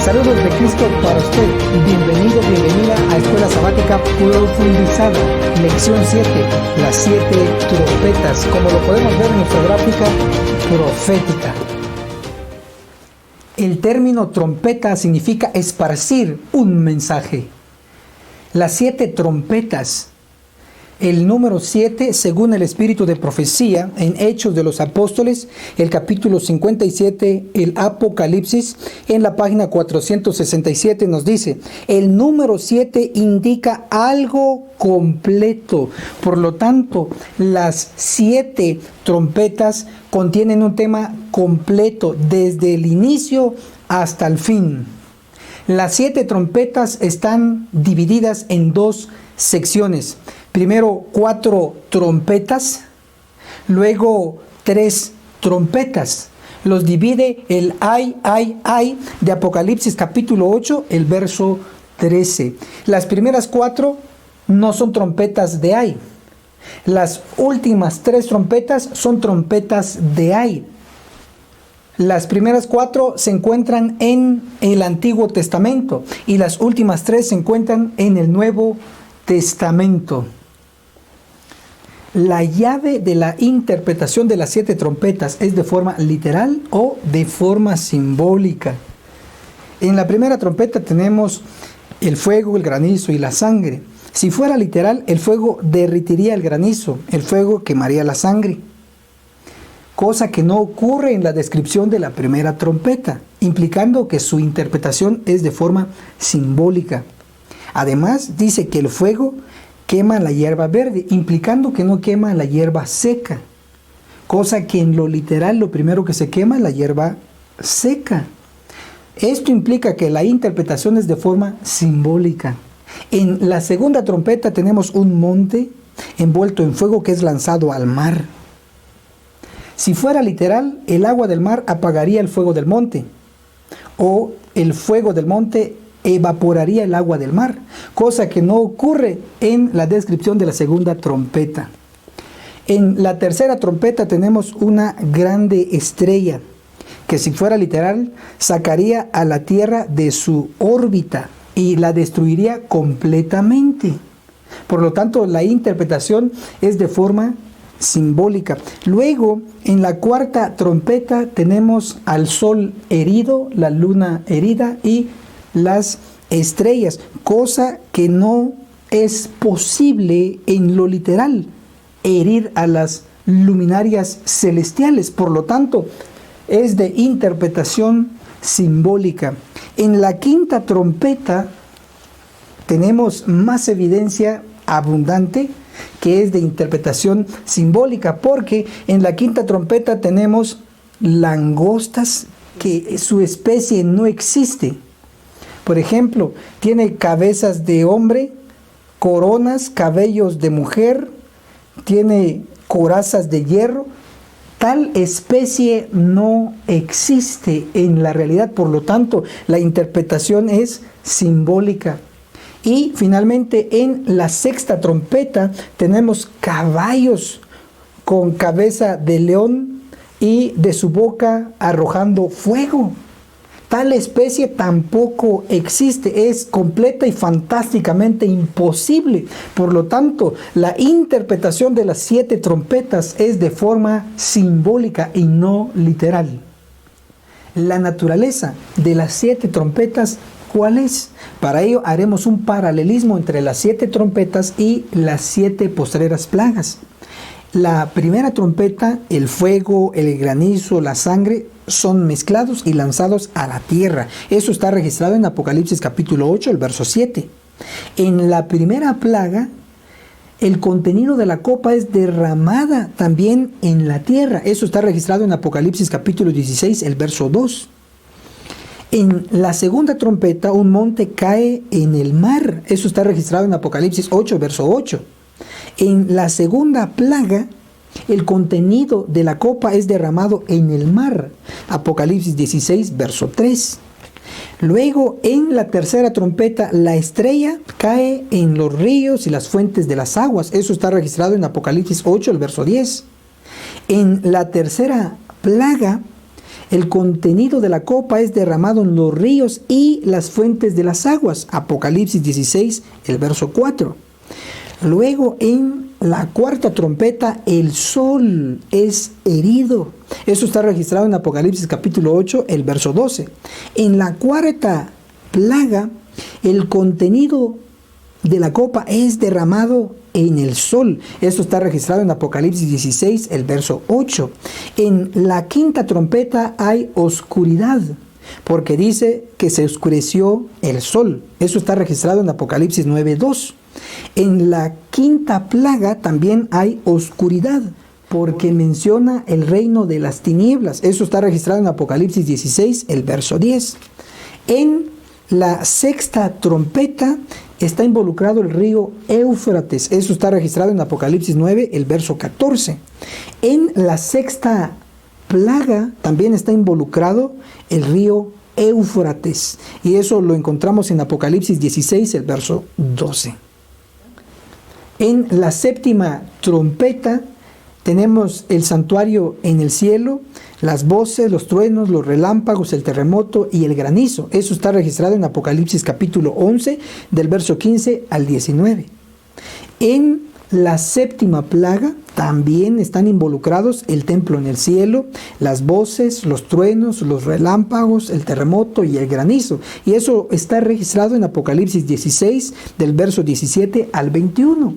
Saludos de Cristo para usted. Bienvenido, bienvenida a Escuela Sabática Profundizada. Lección 7, las 7 trompetas, como lo podemos ver en nuestra gráfica profética. El término trompeta significa esparcir un mensaje. Las 7 trompetas. El número 7, según el espíritu de profecía, en Hechos de los Apóstoles, el capítulo 57, el Apocalipsis, en la página 467 nos dice, el número 7 indica algo completo. Por lo tanto, las 7 trompetas contienen un tema completo, desde el inicio hasta el fin. Las 7 trompetas están divididas en 2 secciones. Primero 4 trompetas, luego 3 trompetas. Los divide el ay de Apocalipsis capítulo 8, el verso 13. Las primeras 4 no son trompetas de ay. Las últimas 3 trompetas son trompetas de ay. Las primeras 4 se encuentran en el Antiguo Testamento y las últimas 3 se encuentran en el Nuevo Testamento. La llave de la interpretación de las 7 trompetas es de forma literal o de forma simbólica. En la primera trompeta tenemos el fuego, el granizo y la sangre. Si fuera literal, el fuego derritiría el granizo, el fuego quemaría la sangre. Cosa que no ocurre en la descripción de la primera trompeta, implicando que su interpretación es de forma simbólica. Además, dice que el fuego quema la hierba verde, implicando que no quema la hierba seca. Cosa que en lo literal lo primero que se quema es la hierba seca. Esto implica que la interpretación es de forma simbólica. En la segunda trompeta tenemos un monte envuelto en fuego que es lanzado al mar. Si fuera literal, el agua del mar apagaría el fuego del monte, o el fuego del monte evaporaría el agua del mar, cosa que no ocurre en la descripción de la segunda trompeta. En la tercera trompeta tenemos una grande estrella, que si fuera literal, sacaría a la tierra de su órbita y la destruiría completamente. Por lo tanto, la interpretación es de forma simbólica. Luego, en la cuarta trompeta tenemos al sol herido, la luna herida y las estrellas, cosa que no es posible en lo literal, herir a las luminarias celestiales. Por lo tanto, es de interpretación simbólica. En la quinta trompeta tenemos más evidencia abundante que es de interpretación simbólica, porque en la quinta trompeta tenemos langostas que su especie no existe. Por ejemplo, tiene cabezas de hombre, coronas, cabellos de mujer, tiene corazas de hierro. Tal especie no existe en la realidad, por lo tanto, la interpretación es simbólica. Y finalmente, en la sexta trompeta tenemos caballos con cabeza de león y de su boca arrojando fuego. Tal especie tampoco existe, es completa y fantásticamente imposible. Por lo tanto, la interpretación de las 7 trompetas es de forma simbólica y no literal. La naturaleza de las 7 trompetas, ¿cuál es? Para ello haremos un paralelismo entre las 7 trompetas y las 7 postreras plagas. La primera trompeta, el fuego, el granizo, la sangre, son mezclados y lanzados a la tierra. Eso está registrado en Apocalipsis capítulo 8, el verso 7. En la primera plaga, el contenido de la copa es derramada también en la tierra. Eso está registrado en Apocalipsis capítulo 16, el verso 2. En la segunda trompeta, un monte cae en el mar. Eso está registrado en Apocalipsis 8, verso 8. En la segunda plaga, el contenido de la copa es derramado en el mar. Apocalipsis 16, verso 3. Luego, en la tercera trompeta, la estrella cae en los ríos y las fuentes de las aguas. Eso está registrado en Apocalipsis 8, el verso 10. En la tercera plaga, El contenido de la copa es derramado en los ríos y las fuentes de las aguas. Apocalipsis 16, el verso 4. Luego en la cuarta trompeta el sol es herido. Eso está registrado en Apocalipsis capítulo 8, el verso 12. En la cuarta plaga el contenido de la copa es derramado en el sol. Esto está registrado en Apocalipsis 16, el verso 8. En la quinta trompeta hay oscuridad, porque dice que se oscureció el sol. Eso está registrado en Apocalipsis 9, 2. En la quinta plaga también hay oscuridad, porque menciona el reino de las tinieblas. Eso está registrado en Apocalipsis 16, el verso 10. En la sexta trompeta está involucrado el río Éufrates. Eso está registrado en Apocalipsis 9, el verso 14. En la sexta plaga también está involucrado el río Éufrates. Y eso lo encontramos en Apocalipsis 16, el verso 12. En la séptima trompeta tenemos el santuario en el cielo, las voces, los truenos, los relámpagos, el terremoto y el granizo. Eso está registrado en Apocalipsis capítulo 11, del verso 15 al 19. En la séptima plaga también están involucrados el templo en el cielo, las voces, los truenos, los relámpagos, el terremoto y el granizo. Y eso está registrado en Apocalipsis 16, del verso 17 al 21.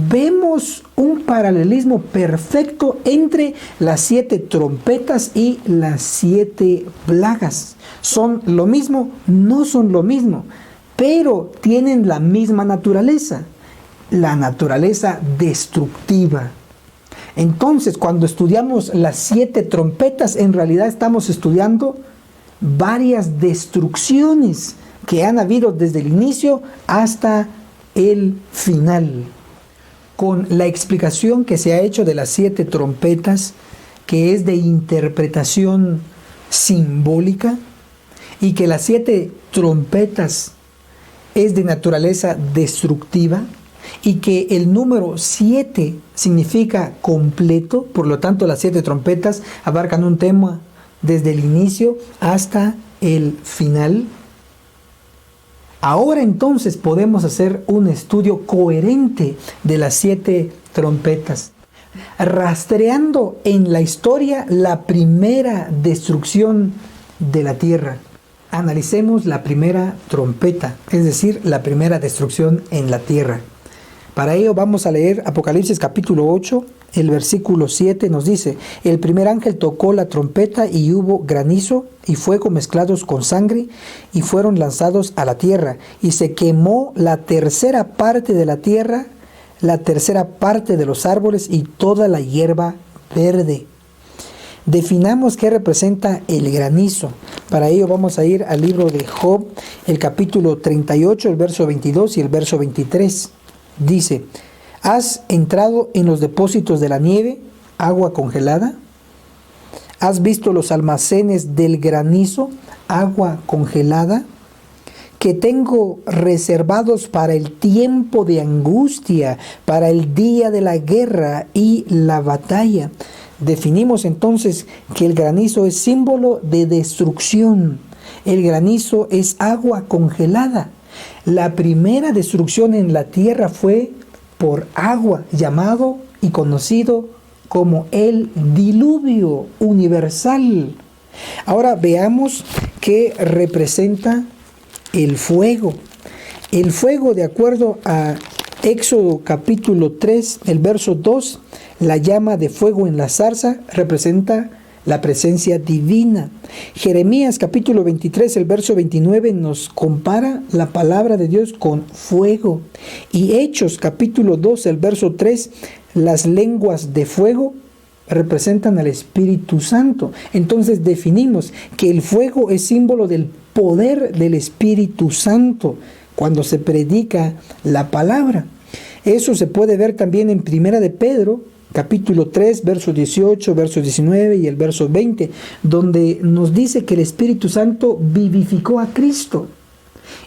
Vemos un paralelismo perfecto entre las 7 trompetas y las 7 plagas. ¿Son lo mismo? No son lo mismo, pero tienen la misma naturaleza. La naturaleza destructiva. Entonces, cuando estudiamos las 7 trompetas, en realidad estamos estudiando varias destrucciones que han habido desde el inicio hasta el final. Con la explicación que se ha hecho de las 7 trompetas, que es de interpretación simbólica, y que las 7 trompetas es de naturaleza destructiva, y que el número 7 significa completo, por lo tanto las 7 trompetas abarcan un tema desde el inicio hasta el final. Ahora entonces podemos hacer un estudio coherente de las 7 trompetas, rastreando en la historia la primera destrucción de la tierra. Analicemos la primera trompeta, es decir, la primera destrucción en la tierra. Para ello vamos a leer Apocalipsis capítulo 8, el versículo 7 nos dice: el primer ángel tocó la trompeta y hubo granizo y fuego mezclados con sangre y fueron lanzados a la tierra y se quemó la tercera parte de la tierra, la tercera parte de los árboles y toda la hierba verde. Definamos qué representa el granizo. Para ello vamos a ir al libro de Job, el capítulo 38, el verso 22 y el verso 23. Dice: ¿has entrado en los depósitos de la nieve, agua congelada? ¿Has visto los almacenes del granizo, agua congelada? Que tengo reservados para el tiempo de angustia, para el día de la guerra y la batalla. Definimos entonces que el granizo es símbolo de destrucción. El granizo es agua congelada. La primera destrucción en la tierra fue por agua, llamado y conocido como el diluvio universal. Ahora veamos qué representa el fuego. El fuego, de acuerdo a Éxodo capítulo 3, el verso 2, la llama de fuego en la zarza representa la presencia divina. Jeremías capítulo 23, el verso 29 nos compara la palabra de Dios con fuego. Y Hechos capítulo 2, el verso 3, las lenguas de fuego representan al Espíritu Santo. Entonces definimos que el fuego es símbolo del poder del Espíritu Santo cuando se predica la palabra. Eso se puede ver también en Primera de Pedro capítulo 3, verso 18, verso 19 y el verso 20, donde nos dice que el Espíritu Santo vivificó a Cristo.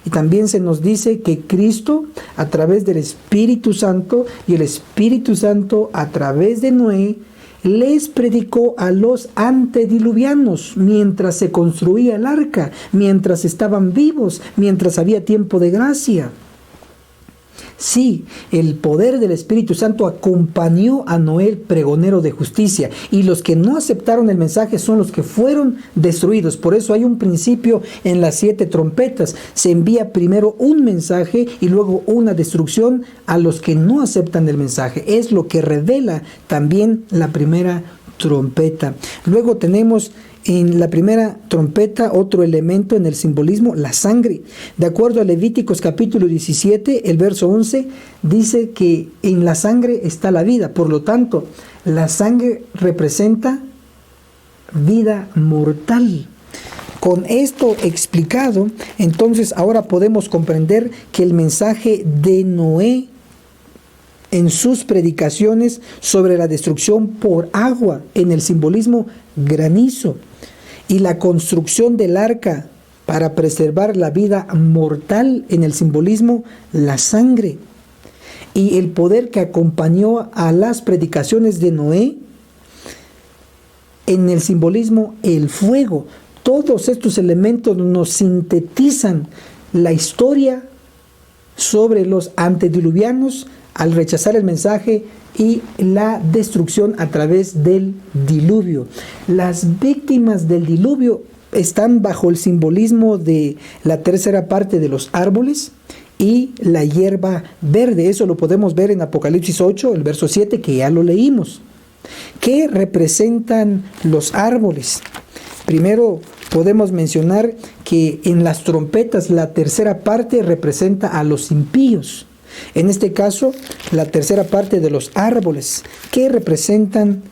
Y también se nos dice que Cristo, a través del Espíritu Santo, y el Espíritu Santo, a través de Noé, les predicó a los antediluvianos mientras se construía el arca, mientras estaban vivos, mientras había tiempo de gracia. Sí, el poder del Espíritu Santo acompañó a Noé, el pregonero de justicia, y los que no aceptaron el mensaje son los que fueron destruidos. Por eso hay un principio en las 7 trompetas. Se envía primero un mensaje y luego una destrucción a los que no aceptan el mensaje. Es lo que revela también la primera trompeta. Luego tenemos en la primera trompeta otro elemento en el simbolismo, la sangre. De acuerdo a Levíticos capítulo 17, el verso 11, dice que en la sangre está la vida. Por lo tanto, la sangre representa vida mortal. Con esto explicado, entonces ahora podemos comprender que el mensaje de Noé en sus predicaciones sobre la destrucción por agua, en el simbolismo granizo, y la construcción del arca para preservar la vida mortal, en el simbolismo la sangre, y el poder que acompañó a las predicaciones de Noé, en el simbolismo el fuego. Todos estos elementos nos sintetizan la historia sobre los antediluvianos al rechazar el mensaje y la destrucción a través del diluvio. Las víctimas del diluvio están bajo el simbolismo de la tercera parte de los árboles y la hierba verde. Eso lo podemos ver en Apocalipsis 8, el verso 7, que ya lo leímos. ¿Qué representan los árboles? Primero podemos mencionar que en las trompetas la tercera parte representa a los impíos. En este caso, la tercera parte de los árboles. ¿Qué representan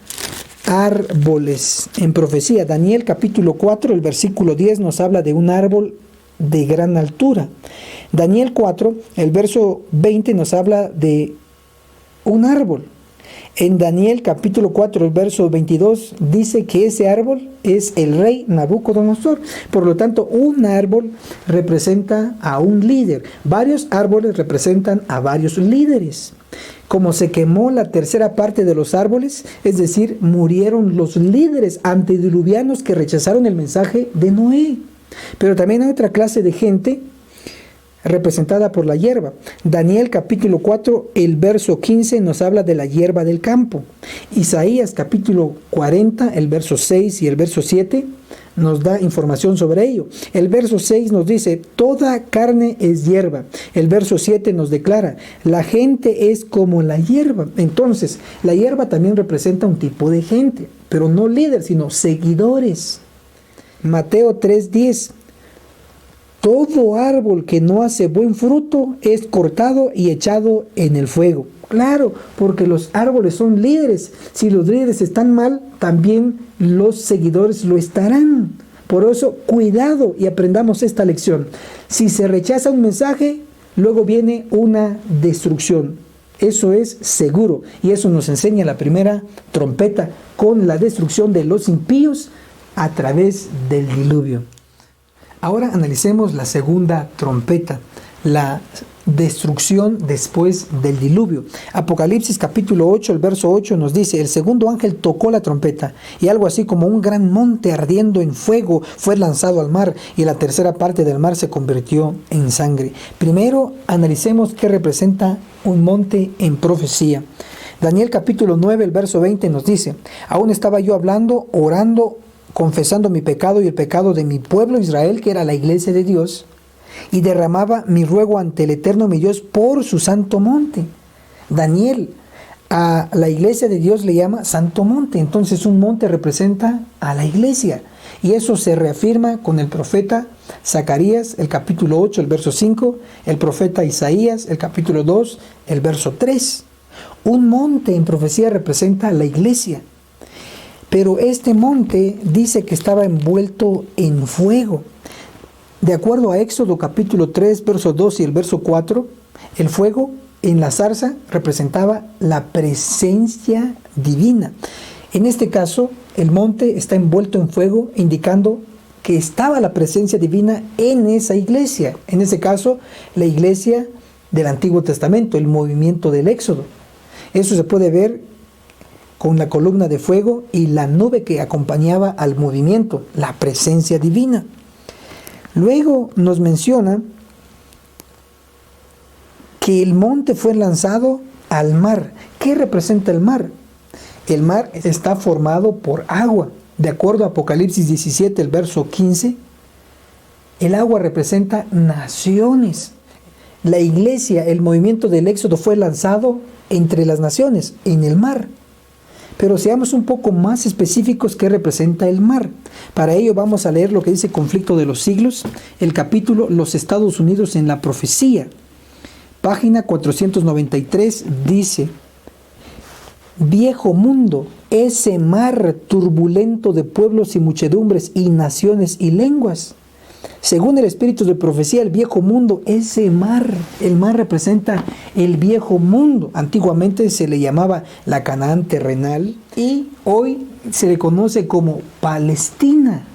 árboles en profecía? Daniel capítulo 4, el versículo 10 nos habla de un árbol de gran altura. Daniel 4, el verso 20 nos habla de un árbol. En Daniel capítulo 4, el verso 22 dice que ese árbol es el rey Nabucodonosor. Por lo tanto, un árbol representa a un líder. Varios árboles representan a varios líderes. Como se quemó la tercera parte de los árboles, es decir, murieron los líderes antediluvianos que rechazaron el mensaje de Noé. Pero también hay otra clase de gente representada por la hierba. Daniel capítulo 4, el verso 15 nos habla de la hierba del campo. Isaías capítulo 40, el verso 6 y el verso 7 nos da información sobre ello. El verso 6 nos dice, toda carne es hierba. El verso 7 nos declara, la gente es como la hierba. Entonces, la hierba también representa un tipo de gente, pero no líderes, sino seguidores. Mateo 3:10, todo árbol que no hace buen fruto es cortado y echado en el fuego. Claro, porque los árboles son líderes. Si los líderes están mal, también los seguidores lo estarán. Por eso, cuidado y aprendamos esta lección. Si se rechaza un mensaje, luego viene una destrucción. Eso es seguro. Y eso nos enseña la primera trompeta con la destrucción de los impíos a través del diluvio. Ahora analicemos la segunda trompeta, la destrucción después del diluvio. Apocalipsis capítulo 8, el verso 8 nos dice, el segundo ángel tocó la trompeta y algo así como un gran monte ardiendo en fuego fue lanzado al mar y la tercera parte del mar se convirtió en sangre. Primero analicemos qué representa un monte en profecía. Daniel capítulo 9, el verso 20 nos dice, aún estaba yo hablando, orando, confesando mi pecado y el pecado de mi pueblo Israel, que era la iglesia de Dios, y derramaba mi ruego ante el eterno mi Dios por su santo monte. Daniel a la iglesia de Dios le llama santo monte. Entonces un monte representa a la iglesia, y eso se reafirma con el profeta Zacarías, el capítulo 8, el verso 5, el profeta Isaías, el capítulo 2, el verso 3. Un monte en profecía representa a la iglesia. Pero este monte dice que estaba envuelto en fuego. De acuerdo a Éxodo capítulo 3, verso 2 y el verso 4, el fuego en la zarza representaba la presencia divina. En este caso, el monte está envuelto en fuego, indicando que estaba la presencia divina en esa iglesia. En ese caso, la iglesia del Antiguo Testamento, el movimiento del Éxodo. Eso se puede ver con la columna de fuego y la nube que acompañaba al movimiento, la presencia divina. Luego nos menciona que el monte fue lanzado al mar. ¿Qué representa el mar? El mar está formado por agua. De acuerdo a Apocalipsis 17, el verso 15, el agua representa naciones. La iglesia, el movimiento del Éxodo fue lanzado entre las naciones, en el mar. Pero seamos un poco más específicos qué representa el mar. Para ello vamos a leer lo que dice Conflicto de los Siglos, el capítulo Los Estados Unidos en la Profecía. Página 493 dice: viejo mundo, ese mar turbulento de pueblos y muchedumbres y naciones y lenguas. Según el espíritu de profecía, el viejo mundo, ese mar, el mar representa el viejo mundo. Antiguamente se le llamaba la Canaán terrenal y hoy se le conoce como Palestina.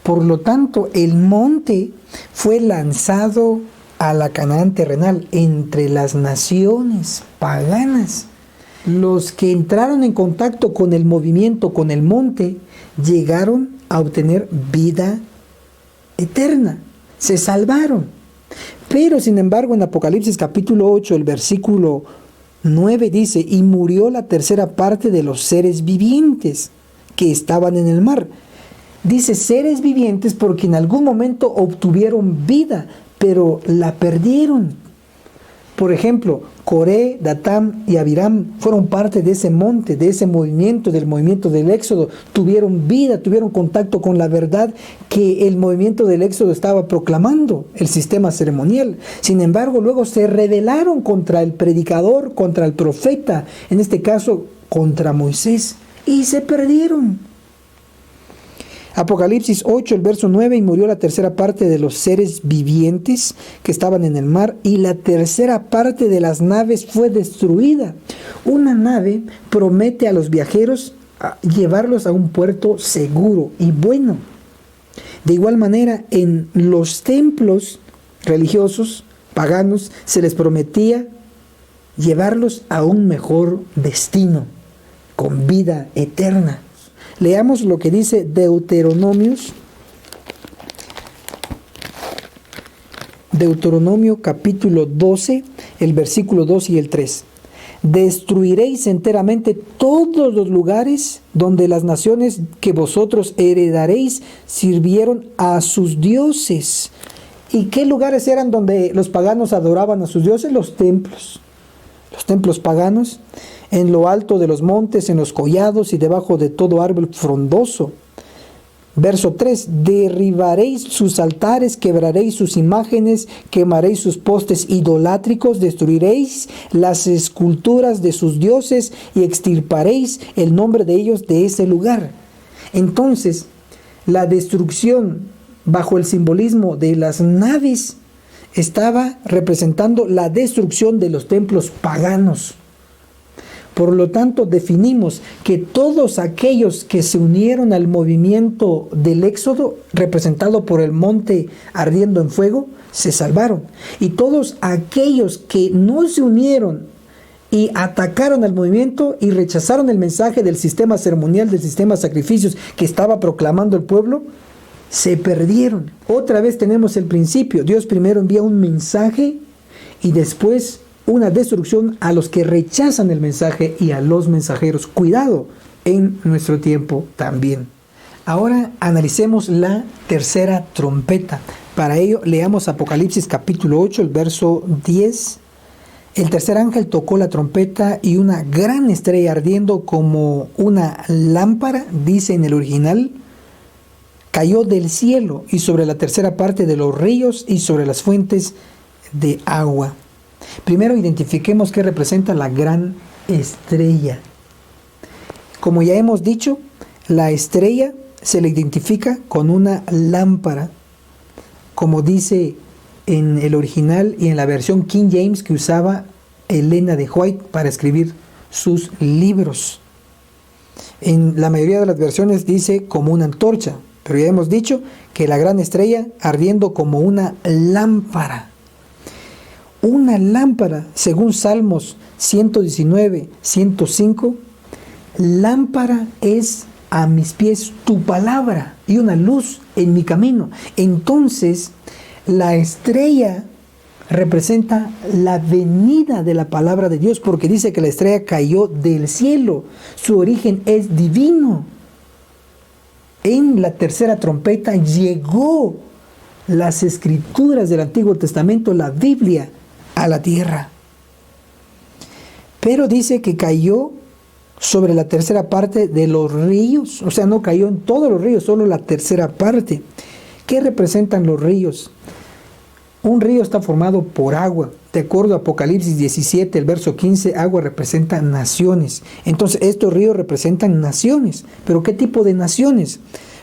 Por lo tanto, el monte fue lanzado a la Canaán terrenal entre las naciones paganas. Los que entraron en contacto con el movimiento, con el monte, llegaron a obtener vida eterna, se salvaron. Pero sin embargo en Apocalipsis capítulo 8, el versículo 9 dice: y murió la tercera parte de los seres vivientes que estaban en el mar. Dice seres vivientes porque en algún momento obtuvieron vida, pero la perdieron. Por ejemplo, Coré, Datán y Abiram fueron parte de ese monte, de ese movimiento, del movimiento del Éxodo. Tuvieron vida, tuvieron contacto con la verdad que el movimiento del Éxodo estaba proclamando, el sistema ceremonial. Sin embargo, luego se rebelaron contra el predicador, contra el profeta, en este caso contra Moisés, y se perdieron. Apocalipsis 8, el verso 9, y murió la tercera parte de los seres vivientes que estaban en el mar, y la tercera parte de las naves fue destruida. Una nave promete a los viajeros llevarlos a un puerto seguro y bueno. De igual manera, en los templos religiosos paganos se les prometía llevarlos a un mejor destino, con vida eterna. Leamos lo que dice Deuteronomio capítulo 12, el versículo 2 y el 3. Destruiréis enteramente todos los lugares donde las naciones que vosotros heredaréis sirvieron a sus dioses. ¿Y qué lugares eran donde los paganos adoraban a sus dioses? Los templos paganos, en lo alto de los montes, en los collados y debajo de todo árbol frondoso. Verso 3, derribaréis sus altares, quebraréis sus imágenes, quemaréis sus postes idolátricos, destruiréis las esculturas de sus dioses y extirparéis el nombre de ellos de ese lugar. Entonces, la destrucción bajo el simbolismo de las naves estaba representando la destrucción de los templos paganos. Por lo tanto, definimos que todos aquellos que se unieron al movimiento del Éxodo, representado por el monte ardiendo en fuego, se salvaron. Y todos aquellos que no se unieron y atacaron al movimiento y rechazaron el mensaje del sistema ceremonial, del sistema de sacrificios que estaba proclamando el pueblo, se perdieron. Otra vez tenemos el principio. Dios primero envía un mensaje y después una destrucción a los que rechazan el mensaje y a los mensajeros. Cuidado en nuestro tiempo también. Ahora analicemos la tercera trompeta. Para ello leamos Apocalipsis capítulo 8, el verso 10. El tercer ángel tocó la trompeta y una gran estrella ardiendo como una lámpara, dice en el original, cayó del cielo y sobre la tercera parte de los ríos y sobre las fuentes de agua. Primero identifiquemos qué representa la gran estrella. Como ya hemos dicho, la estrella se le identifica con una lámpara, como dice en el original y en la versión King James que usaba Elena de White para escribir sus libros. En la mayoría de las versiones dice como una antorcha, pero ya hemos dicho que la gran estrella ardiendo como una lámpara. una lámpara, según Salmos 119, 105, lámpara es a mis pies tu palabra y una luz en mi camino. Entonces, la estrella representa la venida de la palabra de Dios, porque dice que la estrella cayó del cielo. Su origen es divino. En la tercera trompeta llegó las escrituras del Antiguo Testamento, la Biblia, a la tierra. Pero dice que cayó sobre la tercera parte de los ríos, o sea, no cayó en todos los ríos, solo la tercera parte. ¿Qué representan los ríos? Un río está formado por agua. De acuerdo a Apocalipsis 17, el verso 15, agua representa naciones. Entonces, estos ríos representan naciones. ¿Pero qué tipo de naciones?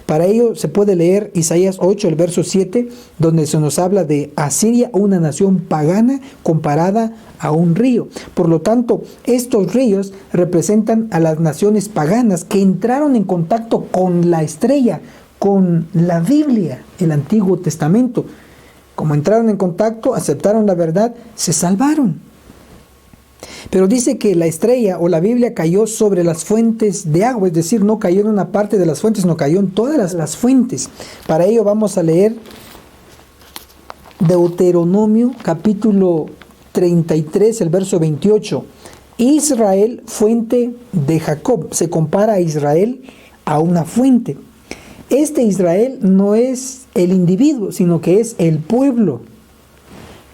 Para ello se puede leer Isaías 8, el verso 7, donde se nos habla de Asiria, una nación pagana comparada a un río. Por lo tanto, estos ríos representan a las naciones paganas que entraron en contacto con la estrella, con la Biblia, el Antiguo Testamento. Como entraron en contacto, aceptaron la verdad, se salvaron. Pero dice que la estrella o la Biblia cayó sobre las fuentes de agua, es decir, no cayó en una parte de las fuentes, no cayó en todas las fuentes. Para ello vamos a leer Deuteronomio capítulo 33, el verso 28. Israel, fuente de Jacob. Se compara a Israel a una fuente. Este Israel no es el individuo, sino que es el pueblo.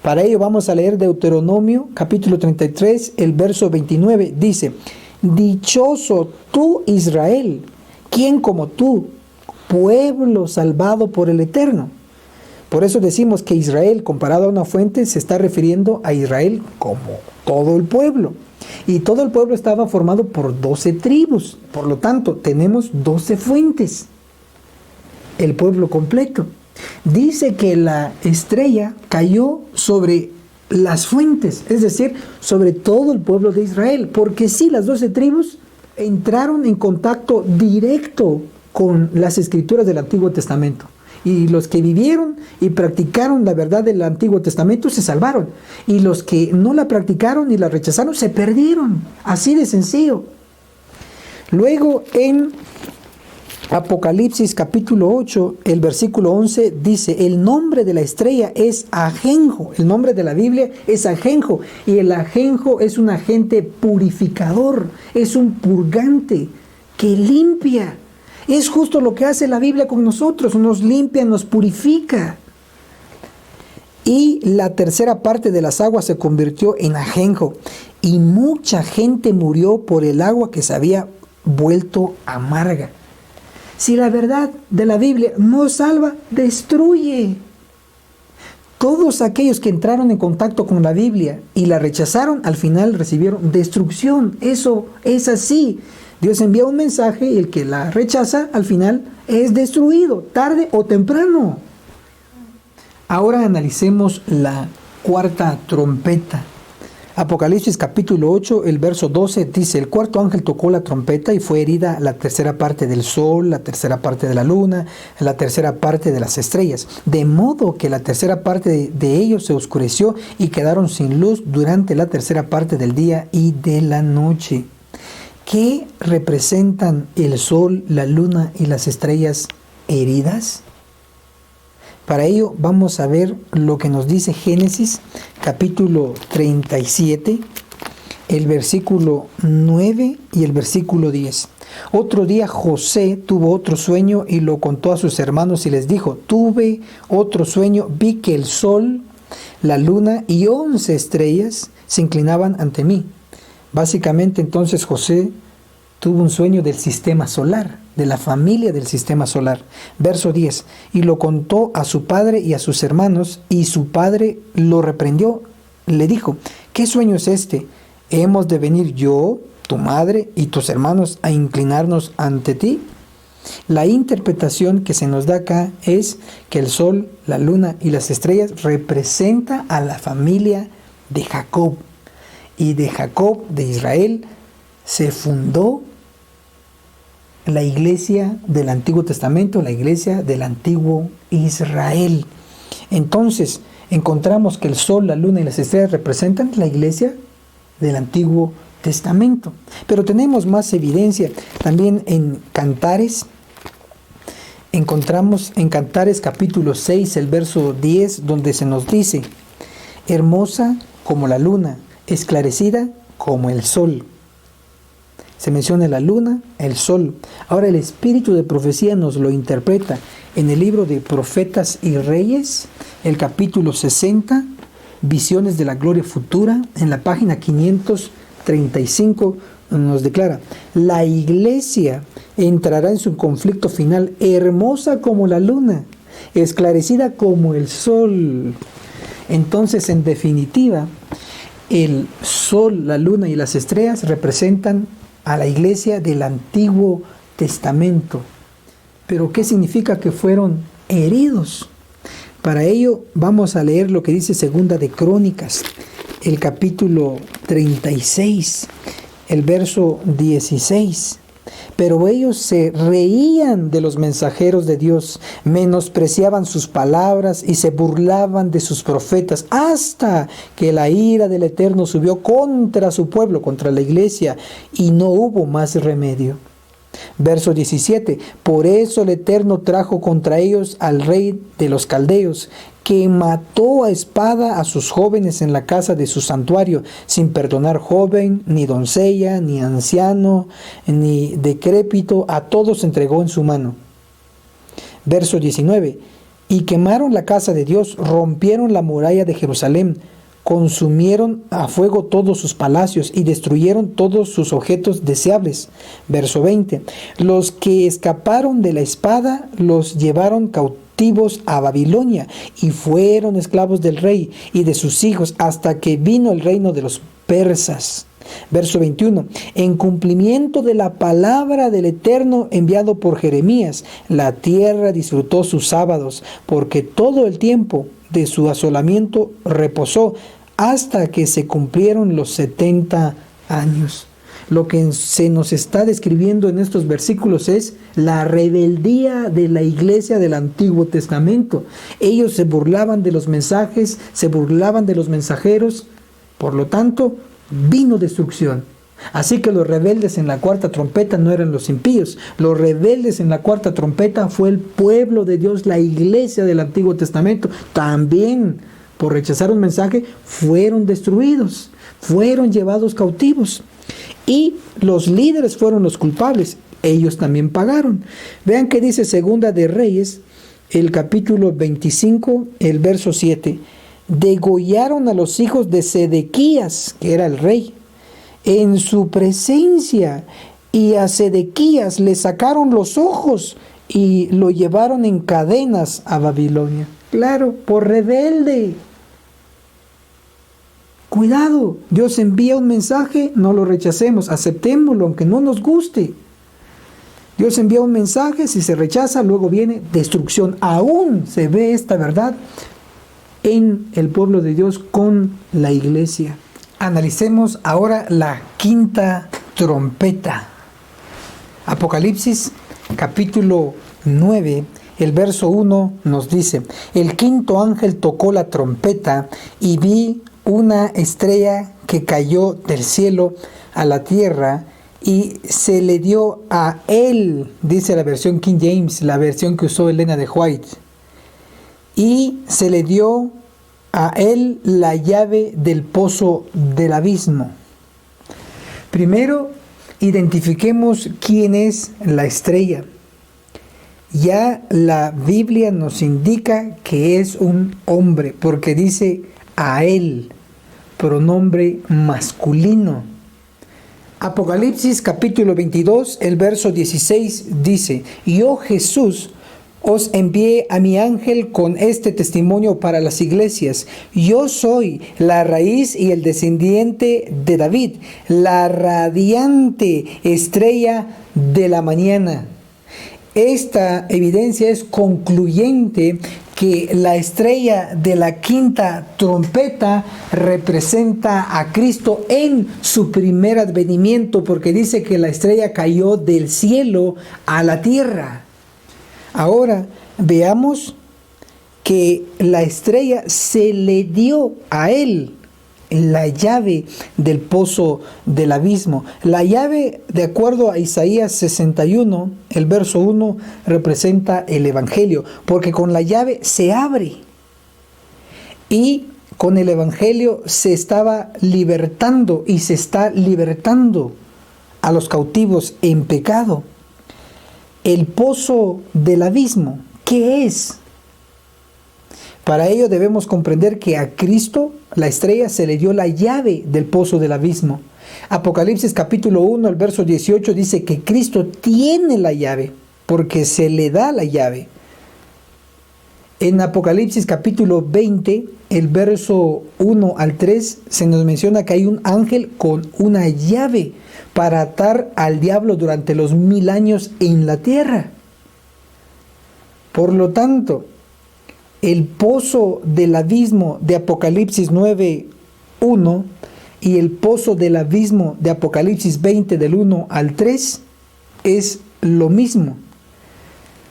Para ello vamos a leer Deuteronomio capítulo 33, el verso 29. Dice: dichoso tú, Israel, ¿quién como tú, pueblo salvado por el Eterno? Por eso decimos que Israel, comparado a una fuente, se está refiriendo a Israel como todo el pueblo. Y todo el pueblo estaba formado por 12 tribus. Por lo tanto, tenemos 12 fuentes. El pueblo completo. Dice que la estrella cayó sobre las fuentes, es decir, sobre todo el pueblo de Israel, porque sí, las 12 tribus entraron en contacto directo con las escrituras del Antiguo Testamento. Y los que vivieron y practicaron la verdad del Antiguo Testamento se salvaron. Y los que no la practicaron y la rechazaron se perdieron. Así de sencillo. Luego en Apocalipsis capítulo 8, el versículo 11 dice: el nombre de la estrella es ajenjo. El nombre de la Biblia es ajenjo. Y el ajenjo es un agente purificador, es un purgante que limpia. Es justo lo que hace la Biblia con nosotros, nos limpia, nos purifica. Y la tercera parte de las aguas se convirtió en ajenjo. Y mucha gente murió por el agua que se había vuelto amarga. Si la verdad de la Biblia no salva, destruye. Todos aquellos que entraron en contacto con la Biblia y la rechazaron, al final recibieron destrucción. Eso es así. Dios envía un mensaje y el que la rechaza, al final es destruido, tarde o temprano. Ahora analicemos la cuarta trompeta. Apocalipsis capítulo 8, el verso 12 dice: el cuarto ángel tocó la trompeta y fue herida la tercera parte del sol, la tercera parte de la luna, la tercera parte de las estrellas, de modo que la tercera parte de ellos se oscureció y quedaron sin luz durante la tercera parte del día y de la noche. ¿Qué representan el sol, la luna y las estrellas heridas? Para ello vamos a ver lo que nos dice Génesis capítulo 37, el versículo 9 y el versículo 10. Otro día José tuvo otro sueño y lo contó a sus hermanos y les dijo: tuve otro sueño, vi que el sol, la luna y 11 estrellas se inclinaban ante mí. Básicamente entonces José tuvo un sueño del sistema solar, de la familia del sistema solar. Verso 10. Y lo contó a su padre y a sus hermanos, y su padre lo reprendió. Le dijo: ¿qué sueño es este? ¿Hemos de venir yo, tu madre y tus hermanos a inclinarnos ante ti? La interpretación que se nos da acá es que el sol, la luna y las estrellas representa a la familia de Jacob. Y de Jacob, de Israel, se fundó la iglesia del Antiguo Testamento, la iglesia del antiguo Israel. Entonces, encontramos que el sol, la luna y las estrellas representan la iglesia del Antiguo Testamento. Pero tenemos más evidencia también en Cantares. Encontramos en Cantares capítulo 6, el verso 10, donde se nos dice: hermosa como la luna, esclarecida como el sol. Se menciona la luna, el sol. Ahora el espíritu de profecía nos lo interpreta en el libro de Profetas y Reyes, el capítulo 60, Visiones de la Gloria Futura, en la página 535 nos declara: la iglesia entrará en su conflicto final, hermosa como la luna, esclarecida como el sol. Entonces, en definitiva, el sol, la luna y las estrellas representan a la iglesia del Antiguo Testamento. Pero ¿qué significa que fueron heridos? Para ello vamos a leer lo que dice Segunda de Crónicas, el capítulo 36, el verso 16. Pero ellos se reían de los mensajeros de Dios, menospreciaban sus palabras y se burlaban de sus profetas, hasta que la ira del Eterno subió contra su pueblo, contra la iglesia, y no hubo más remedio. Verso 17: por eso el Eterno trajo contra ellos al rey de los caldeos, que mató a espada a sus jóvenes en la casa de su santuario, sin perdonar joven, ni doncella, ni anciano, ni decrépito, a todos entregó en su mano. Verso 19: y quemaron la casa de Dios, rompieron la muralla de Jerusalén, consumieron a fuego todos sus palacios y destruyeron todos sus objetos deseables. Verso 20: los que escaparon de la espada los llevaron cautivos a Babilonia y fueron esclavos del rey y de sus hijos hasta que vino el reino de los persas. Verso 21: en cumplimiento de la palabra del Eterno enviado por Jeremías, la tierra disfrutó sus sábados, porque todo el tiempo de su asolamiento reposó hasta que se cumplieron los 70 años. Lo que se nos está describiendo en estos versículos es la rebeldía de la iglesia del Antiguo Testamento. Ellos se burlaban de los mensajes, se burlaban de los mensajeros, por lo tanto, vino destrucción. Así que los rebeldes en la cuarta trompeta no eran los impíos. Los rebeldes en la cuarta trompeta fue el pueblo de Dios, la iglesia del Antiguo Testamento. También, por rechazar un mensaje, fueron destruidos, fueron llevados cautivos. Y los líderes fueron los culpables. Ellos también pagaron. Vean qué dice Segunda de Reyes, el capítulo 25, el verso 7. Degollaron a los hijos de Sedequías, que era el rey, en su presencia, y a Sedequías le sacaron los ojos y lo llevaron en cadenas a Babilonia. Claro, por rebelde. Cuidado, Dios envía un mensaje, no lo rechacemos, aceptémoslo aunque no nos guste. Dios envía un mensaje, si se rechaza, luego viene destrucción. Aún se ve esta verdad en el pueblo de Dios con la iglesia. Analicemos ahora la quinta trompeta. Apocalipsis capítulo 9, el verso 1 nos dice: el quinto ángel tocó la trompeta y vi una estrella que cayó del cielo a la tierra y se le dio a él, dice la versión King James, la versión que usó Elena de White, y se le dio a él la llave del pozo del abismo. Primero, identifiquemos quién es la estrella. Ya la Biblia nos indica que es un hombre, porque dice a él, pronombre masculino. Apocalipsis capítulo 22, el verso 16 dice: yo, Jesús, os envié a mi ángel con este testimonio para las iglesias. Yo soy la raíz y el descendiente de David, la radiante estrella de la mañana. Esta evidencia es concluyente que la estrella de la quinta trompeta representa a Cristo en su primer advenimiento, porque dice que la estrella cayó del cielo a la tierra. Ahora veamos que la estrella se le dio a él la llave del pozo del abismo. La llave, de acuerdo a Isaías 61, el verso 1, representa el Evangelio, porque con la llave se abre. Y con el Evangelio se estaba libertando y se está libertando a los cautivos en pecado. El pozo del abismo, ¿qué es? Para ello debemos comprender que a Cristo, la estrella, se le dio la llave del pozo del abismo. Apocalipsis capítulo 1, el verso 18 dice que Cristo tiene la llave, porque se le da la llave. En Apocalipsis capítulo 20, el verso 1 al 3, se nos menciona que hay un ángel con una llave para atar al diablo durante los 1000 años en la tierra. Por lo tanto, el pozo del abismo de Apocalipsis 9:1 y el pozo del abismo de Apocalipsis 20 del 1 al 3 es lo mismo.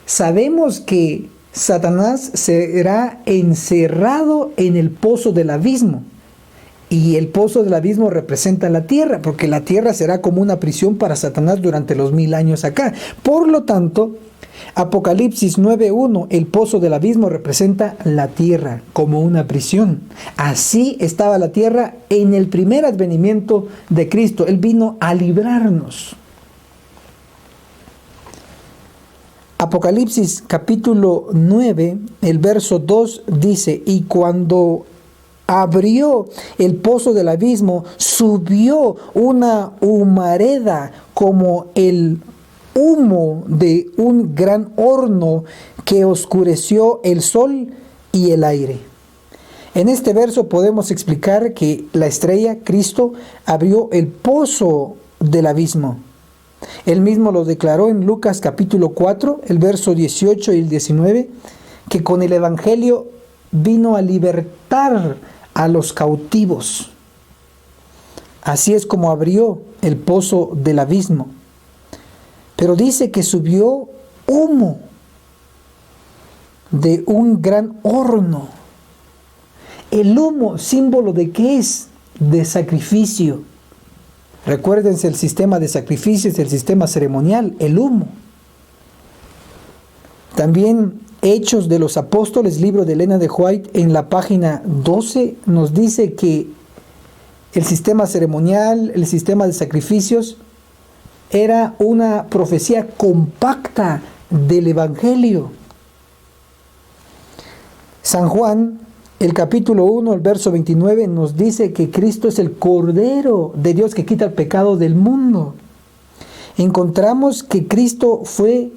Sabemos que Satanás será encerrado en el pozo del abismo, y el pozo del abismo representa la tierra, porque la tierra será como una prisión para Satanás durante los 1000 años acá. Por lo tanto, Apocalipsis 9:1, el pozo del abismo representa la tierra como una prisión. Así estaba la tierra en el primer advenimiento de Cristo. Él vino a librarnos. Apocalipsis capítulo 9, el verso 2 dice: y cuando abrió el pozo del abismo, subió una humareda como el humo de un gran horno que oscureció el sol y el aire. En este verso podemos explicar que la estrella, Cristo, abrió el pozo del abismo. Él mismo lo declaró en Lucas capítulo 4, el verso 18 y el 19, que con el Evangelio vino a libertar a los cautivos. Así es como abrió el pozo del abismo. Pero dice que subió humo de un gran horno. El humo, símbolo de qué es? De sacrificio. Recuérdense el sistema de sacrificios, el sistema ceremonial, el humo. También Hechos de los Apóstoles, libro de Elena de White, en la página 12, nos dice que el sistema ceremonial, el sistema de sacrificios, era una profecía compacta del Evangelio. San Juan, el capítulo 1, el verso 29, nos dice que Cristo es el Cordero de Dios que quita el pecado del mundo. Encontramos que Cristo fue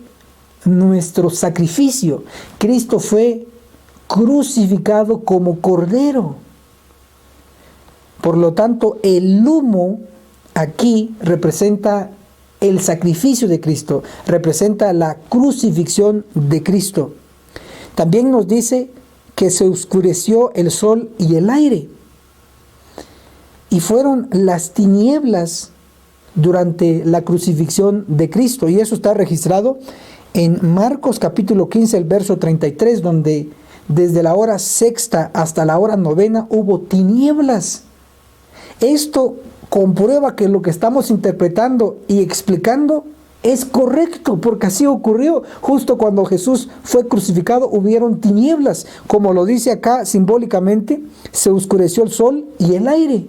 nuestro sacrificio. Cristo fue crucificado como Cordero. Por lo tanto, el humo aquí representa el sacrificio de Cristo, representa la crucifixión de Cristo. También nos dice que se oscureció el sol y el aire. Y fueron las tinieblas durante la crucifixión de Cristo. Y eso está registrado en Marcos capítulo 15, el verso 33, donde desde la hora sexta hasta la hora novena hubo tinieblas. Esto comprueba que lo que estamos interpretando y explicando es correcto, porque así ocurrió. Justo cuando Jesús fue crucificado hubieron tinieblas, como lo dice acá simbólicamente, se oscureció el sol y el aire.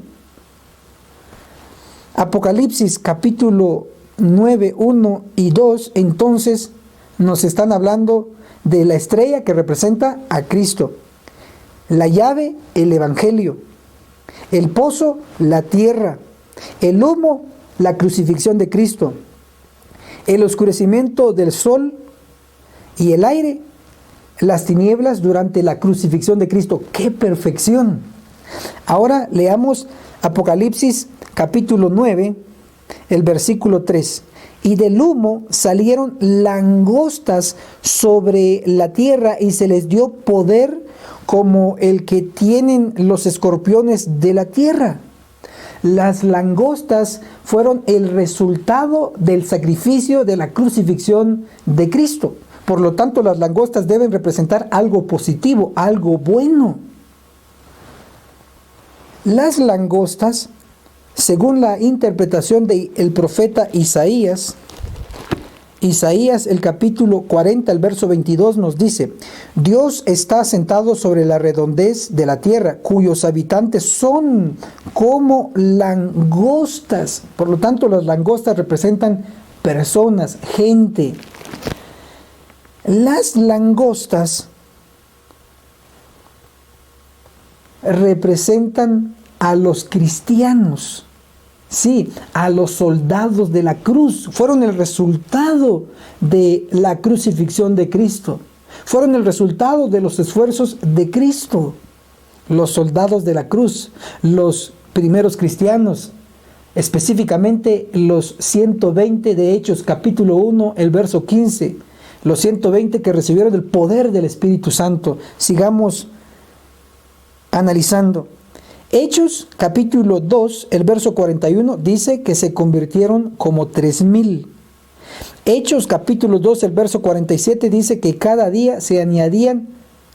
Apocalipsis capítulo 9, 1 y 2, entonces nos están hablando de la estrella que representa a Cristo, la llave, el Evangelio, el pozo, la tierra, el humo, la crucifixión de Cristo, el oscurecimiento del sol y el aire, las tinieblas durante la crucifixión de Cristo. ¡Qué perfección! Ahora leamos Apocalipsis capítulo 9, el versículo 3. Y del humo salieron langostas sobre la tierra y se les dio poder como el que tienen los escorpiones de la tierra. Las langostas fueron el resultado del sacrificio de la crucifixión de Cristo. Por lo tanto, las langostas deben representar algo positivo, algo bueno. Las langostas, según la interpretación del profeta Isaías, el capítulo 40, el verso 22 nos dice: Dios está sentado sobre la redondez de la tierra, cuyos habitantes son como langostas. Por lo tanto, las langostas representan personas, gente. Las langostas representan a los cristianos. Sí, a los soldados de la cruz. Fueron el resultado de la crucifixión de Cristo. Fueron el resultado de los esfuerzos de Cristo. Los soldados de la cruz, los primeros cristianos, específicamente los 120 de Hechos, capítulo 1, el verso 15. Los 120 que recibieron el poder del Espíritu Santo. Sigamos analizando. Hechos capítulo 2, el verso 41 dice que se convirtieron como 3,000. Hechos capítulo 2, el verso 47 dice que cada día se añadían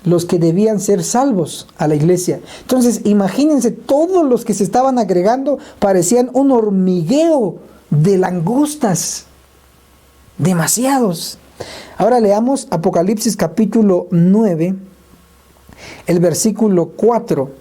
los que debían ser salvos a la iglesia. Entonces, imagínense, todos los que se estaban agregando parecían un hormigueo de langostas. Demasiados. Ahora leamos Apocalipsis capítulo 9, el versículo 4.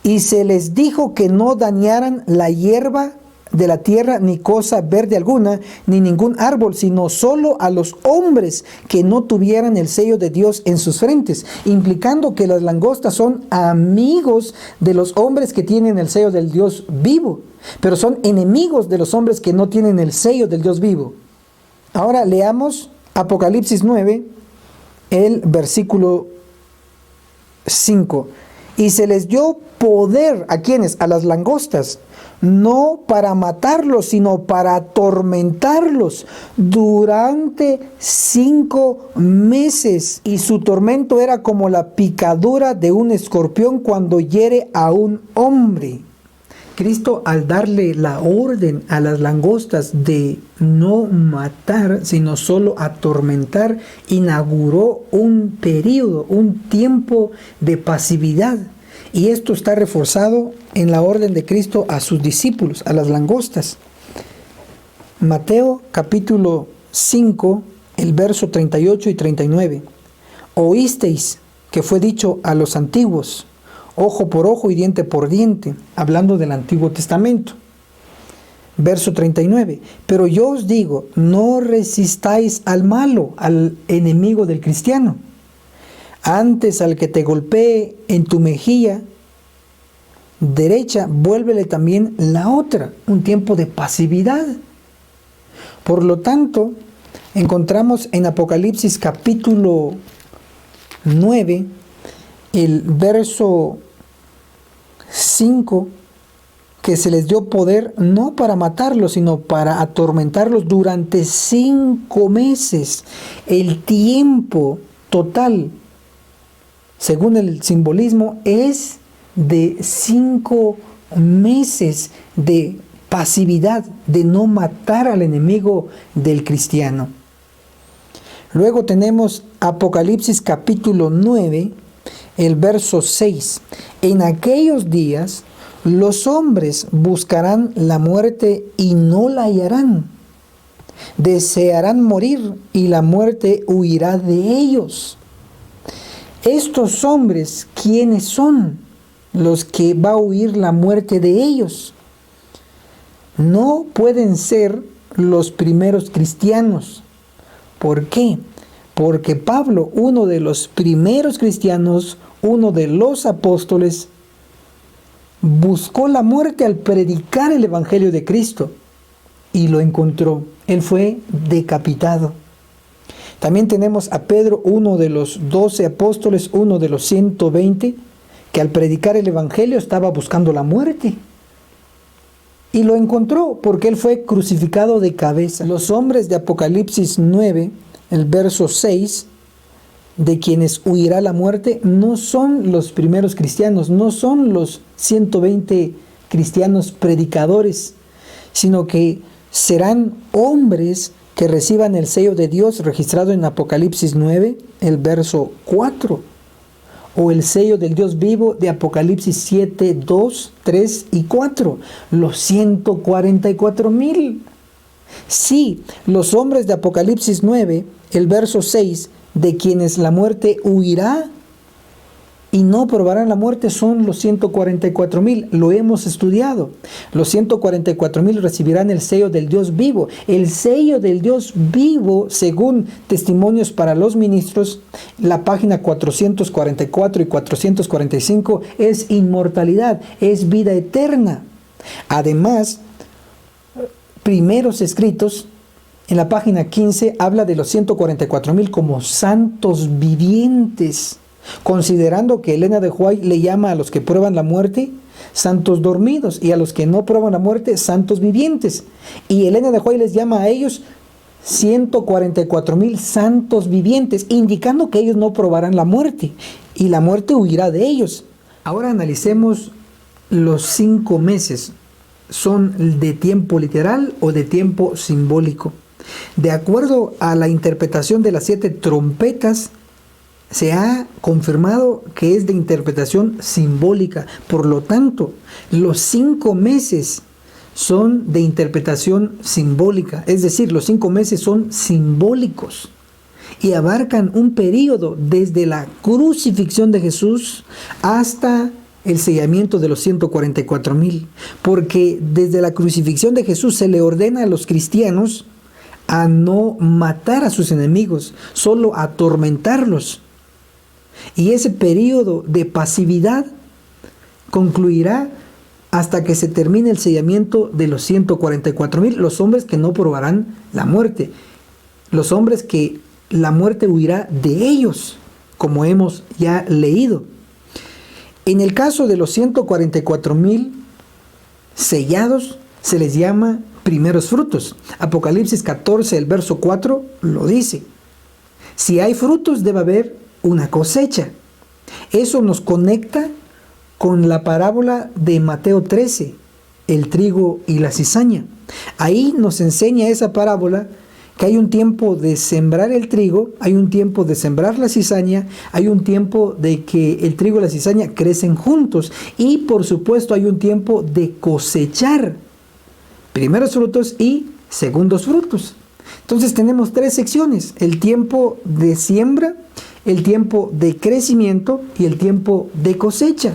Y se les dijo que no dañaran la hierba de la tierra, ni cosa verde alguna, ni ningún árbol, sino solo a los hombres que no tuvieran el sello de Dios en sus frentes, implicando que las langostas son amigos de los hombres que tienen el sello del Dios vivo, pero son enemigos de los hombres que no tienen el sello del Dios vivo. Ahora leamos Apocalipsis 9, el versículo 5. Y se les dio poder, ¿a quiénes? A las langostas, no para matarlos, sino para atormentarlos durante 5 meses. Y su tormento era como la picadura de un escorpión cuando hiere a un hombre. Cristo, al darle la orden a las langostas de no matar, sino solo atormentar, inauguró un periodo, un tiempo de pasividad. Y esto está reforzado en la orden de Cristo a sus discípulos, a las langostas. Mateo capítulo 5, el verso 38 y 39. Oísteis que fue dicho a los antiguos: ojo por ojo y diente por diente, hablando del Antiguo Testamento. Verso 39. Pero yo os digo, no resistáis al malo, al enemigo del cristiano. Antes al que te golpee en tu mejilla derecha, vuélvele también la otra. Un tiempo de pasividad. Por lo tanto, encontramos en Apocalipsis capítulo 9, el verso 5, que se les dio poder no para matarlos, sino para atormentarlos durante 5 meses. El tiempo total, según el simbolismo, es de 5 meses de pasividad, de no matar al enemigo del cristiano. Luego tenemos Apocalipsis capítulo 9, el verso 6. En aquellos días los hombres buscarán la muerte y no la hallarán. Desearán morir y la muerte huirá de ellos. Estos hombres, ¿quiénes son los que va a huir la muerte de ellos? No pueden ser los primeros cristianos. ¿Por qué? Porque Pablo, uno de los primeros cristianos, uno de los apóstoles, buscó la muerte al predicar el Evangelio de Cristo y lo encontró. Él fue decapitado. También tenemos a Pedro, uno de los 12 apóstoles, uno de los 120, que al predicar el Evangelio estaba buscando la muerte. Y lo encontró porque él fue crucificado de cabeza. Los hombres de Apocalipsis 9, el verso 6, de quienes huirá la muerte, no son los primeros cristianos, no son los 120 cristianos predicadores, sino que serán hombres que reciban el sello de Dios registrado en Apocalipsis 9, el verso 4, o el sello del Dios vivo de Apocalipsis 7, 2, 3 y 4, los 144,000. Sí, los hombres de Apocalipsis 9, el verso 6, de quienes la muerte huirá y no probarán la muerte, son los 144,000. Lo hemos estudiado. Los 144,000 recibirán el sello del Dios vivo. El sello del Dios vivo, según Testimonios para los Ministros, la página 444 y 445, es inmortalidad, es vida eterna. Además, Primeros Escritos, en la página 15, habla de los 144,000 como santos vivientes, considerando que Elena de White le llama a los que prueban la muerte santos dormidos y a los que no prueban la muerte santos vivientes. Y Elena de White les llama a ellos 144,000 santos vivientes, indicando que ellos no probarán la muerte y la muerte huirá de ellos. Ahora analicemos los 5 meses. ¿Son de tiempo literal o de tiempo simbólico? De acuerdo a la interpretación de las 7 trompetas, se ha confirmado que es de interpretación simbólica. Por lo tanto, los 5 meses son de interpretación simbólica. Es decir, los 5 meses son simbólicos y abarcan un periodo desde la crucifixión de Jesús hasta el sellamiento de los 144,000. Porque desde la crucifixión de Jesús se le ordena a los cristianos a no matar a sus enemigos, solo atormentarlos. Y ese periodo de pasividad concluirá hasta que se termine el sellamiento de los 144,000, los hombres que no probarán la muerte, los hombres que la muerte huirá de ellos, como hemos ya leído. En el caso de los 144,000 sellados, se les llama primeros frutos. Apocalipsis 14, el verso 4, lo dice. Si hay frutos, debe haber una cosecha. Eso nos conecta con la parábola de Mateo 13, el trigo y la cizaña. Ahí nos enseña esa parábola que hay un tiempo de sembrar el trigo, hay un tiempo de sembrar la cizaña, hay un tiempo de que el trigo y la cizaña crecen juntos y por supuesto hay un tiempo de cosechar primeros frutos y segundos frutos. Entonces tenemos 3 secciones: el tiempo de siembra, el tiempo de crecimiento y el tiempo de cosecha.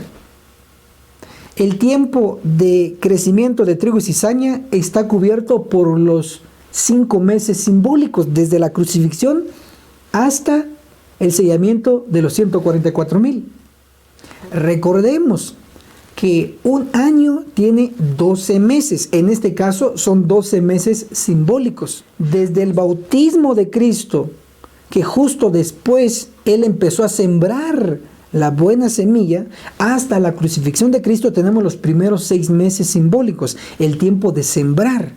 El tiempo de crecimiento de trigo y cizaña está cubierto por los 5 meses simbólicos, desde la crucifixión hasta el sellamiento de los 144,000. Recordemos que un año tiene 12 meses, en este caso son 12 meses simbólicos. Desde el bautismo de Cristo, que justo después Él empezó a sembrar la buena semilla, hasta la crucifixión de Cristo tenemos los primeros 6 meses simbólicos, el tiempo de sembrar.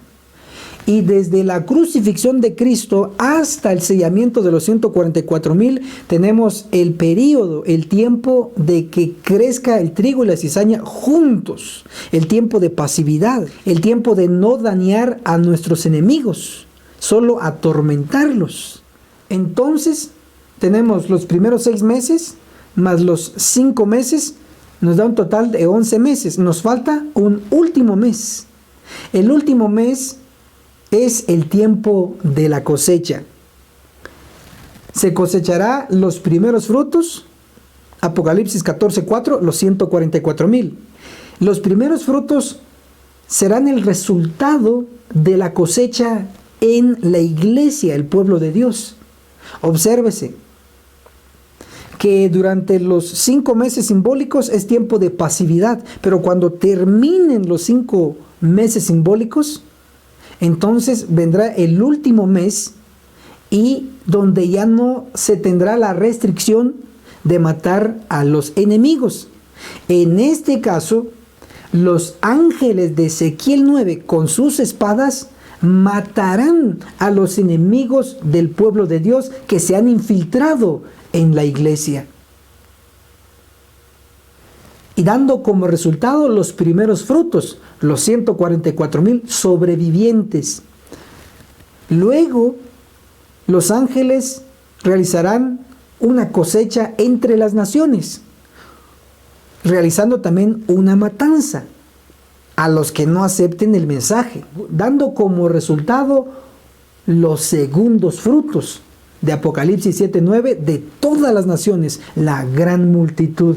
Y desde la crucifixión de Cristo hasta el sellamiento de los 144,000 tenemos el periodo, el tiempo de que crezca el trigo y la cizaña juntos, el tiempo de pasividad, el tiempo de no dañar a nuestros enemigos, solo atormentarlos. Entonces tenemos los primeros 6 meses más los 5 meses, nos da un total de 11 meses. Nos falta un último mes. El último mes es el tiempo de la cosecha. Se cosechará los primeros frutos, Apocalipsis 14:4, los 144,000. Los primeros frutos serán el resultado de la cosecha en la iglesia, el pueblo de Dios. Obsérvese que durante los 5 meses simbólicos es tiempo de pasividad, pero cuando terminen los 5 meses simbólicos, entonces vendrá el último mes y donde ya no se tendrá la restricción de matar a los enemigos. En este caso, los ángeles de Ezequiel 9 con sus espadas matarán a los enemigos del pueblo de Dios que se han infiltrado en la iglesia, y dando como resultado los primeros frutos, los 144,000 sobrevivientes. Luego, los ángeles realizarán una cosecha entre las naciones, realizando también una matanza a los que no acepten el mensaje, dando como resultado los segundos frutos de Apocalipsis 7:9 de todas las naciones, la gran multitud.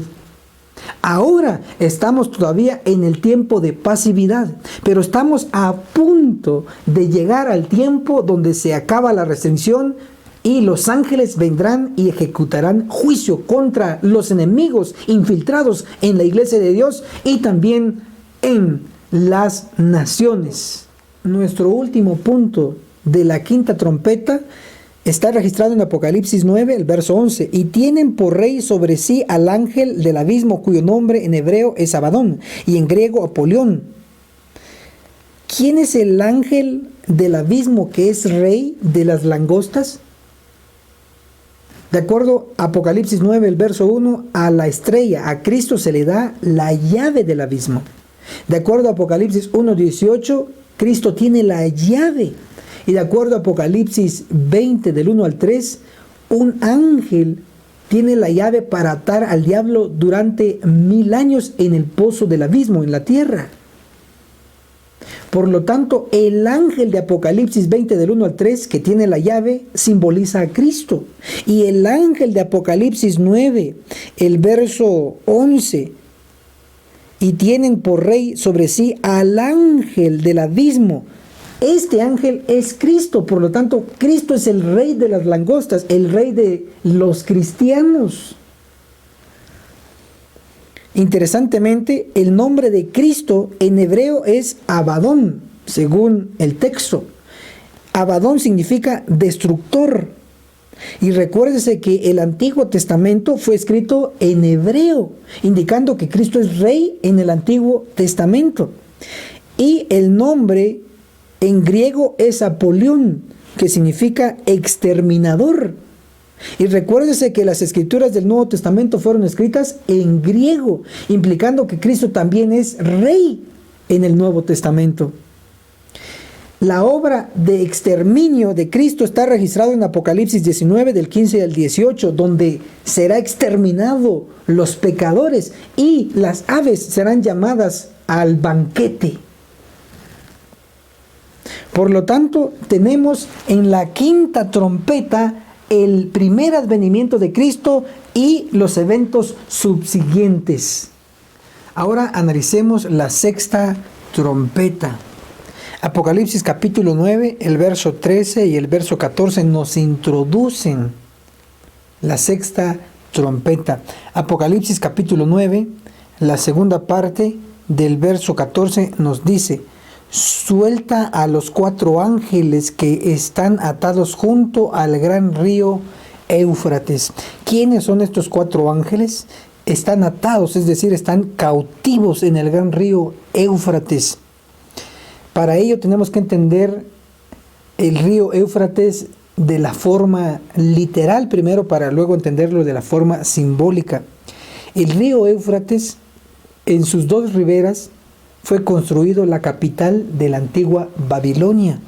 Ahora estamos todavía en el tiempo de pasividad, pero estamos a punto de llegar al tiempo donde se acaba la restricción y los ángeles vendrán y ejecutarán juicio contra los enemigos infiltrados en la iglesia de Dios y también en las naciones. Nuestro último punto de la quinta trompeta está registrado en Apocalipsis 9, el verso 11. Y tienen por rey sobre sí al ángel del abismo, cuyo nombre en hebreo es Abadón y en griego Apolión. ¿Quién es el ángel del abismo que es rey de las langostas? De acuerdo a Apocalipsis 9, el verso 1, a la estrella, a Cristo se le da la llave del abismo. De acuerdo a Apocalipsis 1:18, Cristo tiene la llave. Y de acuerdo a Apocalipsis 20, del 1 al 3, un ángel tiene la llave para atar al diablo durante 1000 años en el pozo del abismo, en la tierra. Por lo tanto, el ángel de Apocalipsis 20, del 1 al 3, que tiene la llave, simboliza a Cristo. Y el ángel de Apocalipsis 9, el verso 11, y tienen por rey sobre sí al ángel del abismo. Este ángel es Cristo, por lo tanto, Cristo es el rey de las langostas, el rey de los cristianos. Interesantemente, el nombre de Cristo en hebreo es Abadón, según el texto. Abadón significa destructor. Y recuérdese que el Antiguo Testamento fue escrito en hebreo, indicando que Cristo es rey en el Antiguo Testamento. Y el nombre en griego es Apolión, que significa exterminador. Y recuérdese que las escrituras del Nuevo Testamento fueron escritas en griego, implicando que Cristo también es rey en el Nuevo Testamento. La obra de exterminio de Cristo está registrada en Apocalipsis 19, del 15 al 18, donde será exterminado los pecadores y las aves serán llamadas al banquete. Por lo tanto, tenemos en la quinta trompeta el primer advenimiento de Cristo y los eventos subsiguientes. Ahora analicemos la sexta trompeta. Apocalipsis capítulo 9, el verso 13 y el verso 14 nos introducen la sexta trompeta. Apocalipsis capítulo 9, la segunda parte del verso 14 nos dice: suelta a los 4 ángeles que están atados junto al gran río Éufrates. ¿Quiénes son estos 4 ángeles? Están atados, es decir, están cautivos en el gran río Éufrates. Para ello tenemos que entender el río Éufrates de la forma literal primero, para luego entenderlo de la forma simbólica. El río Éufrates, en sus 2 riberas, fue construido la capital de la antigua Babilonia.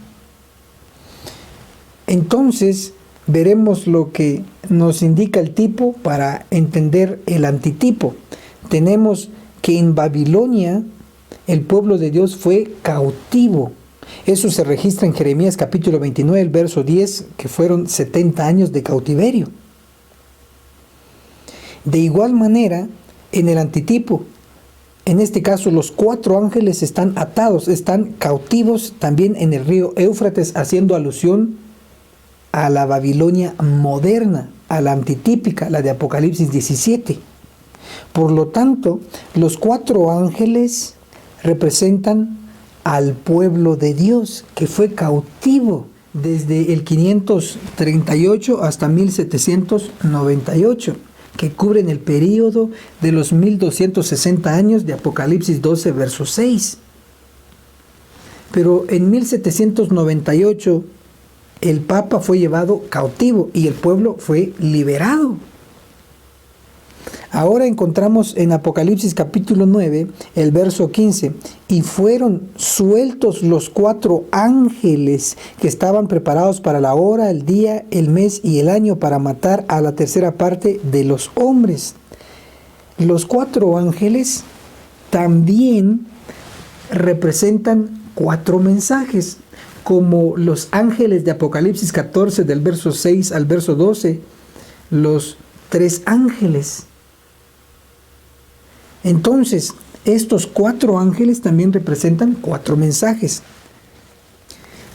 Entonces, veremos lo que nos indica el tipo para entender el antitipo. Tenemos que en Babilonia el pueblo de Dios fue cautivo. Eso se registra en Jeremías capítulo 29, el verso 10, que fueron 70 años de cautiverio. De igual manera, en el antitipo, en este caso los 4 ángeles están atados, están cautivos también en el río Éufrates, haciendo alusión a la Babilonia moderna, a la antitípica, la de Apocalipsis 17. Por lo tanto, los 4 ángeles representan al pueblo de Dios, que fue cautivo desde el 538 hasta 1798, que cubren el período de los 1260 años de Apocalipsis 12, verso 6. Pero en 1798 el Papa fue llevado cautivo y el pueblo fue liberado. Ahora encontramos en Apocalipsis capítulo 9, el verso 15, y fueron sueltos los 4 ángeles que estaban preparados para la hora, el día, el mes y el año para matar a la tercera parte de los hombres. Los 4 ángeles también representan 4 mensajes, como los ángeles de Apocalipsis 14 del verso 6 al verso 12, los 3 ángeles. Entonces, estos 4 ángeles también representan 4 mensajes.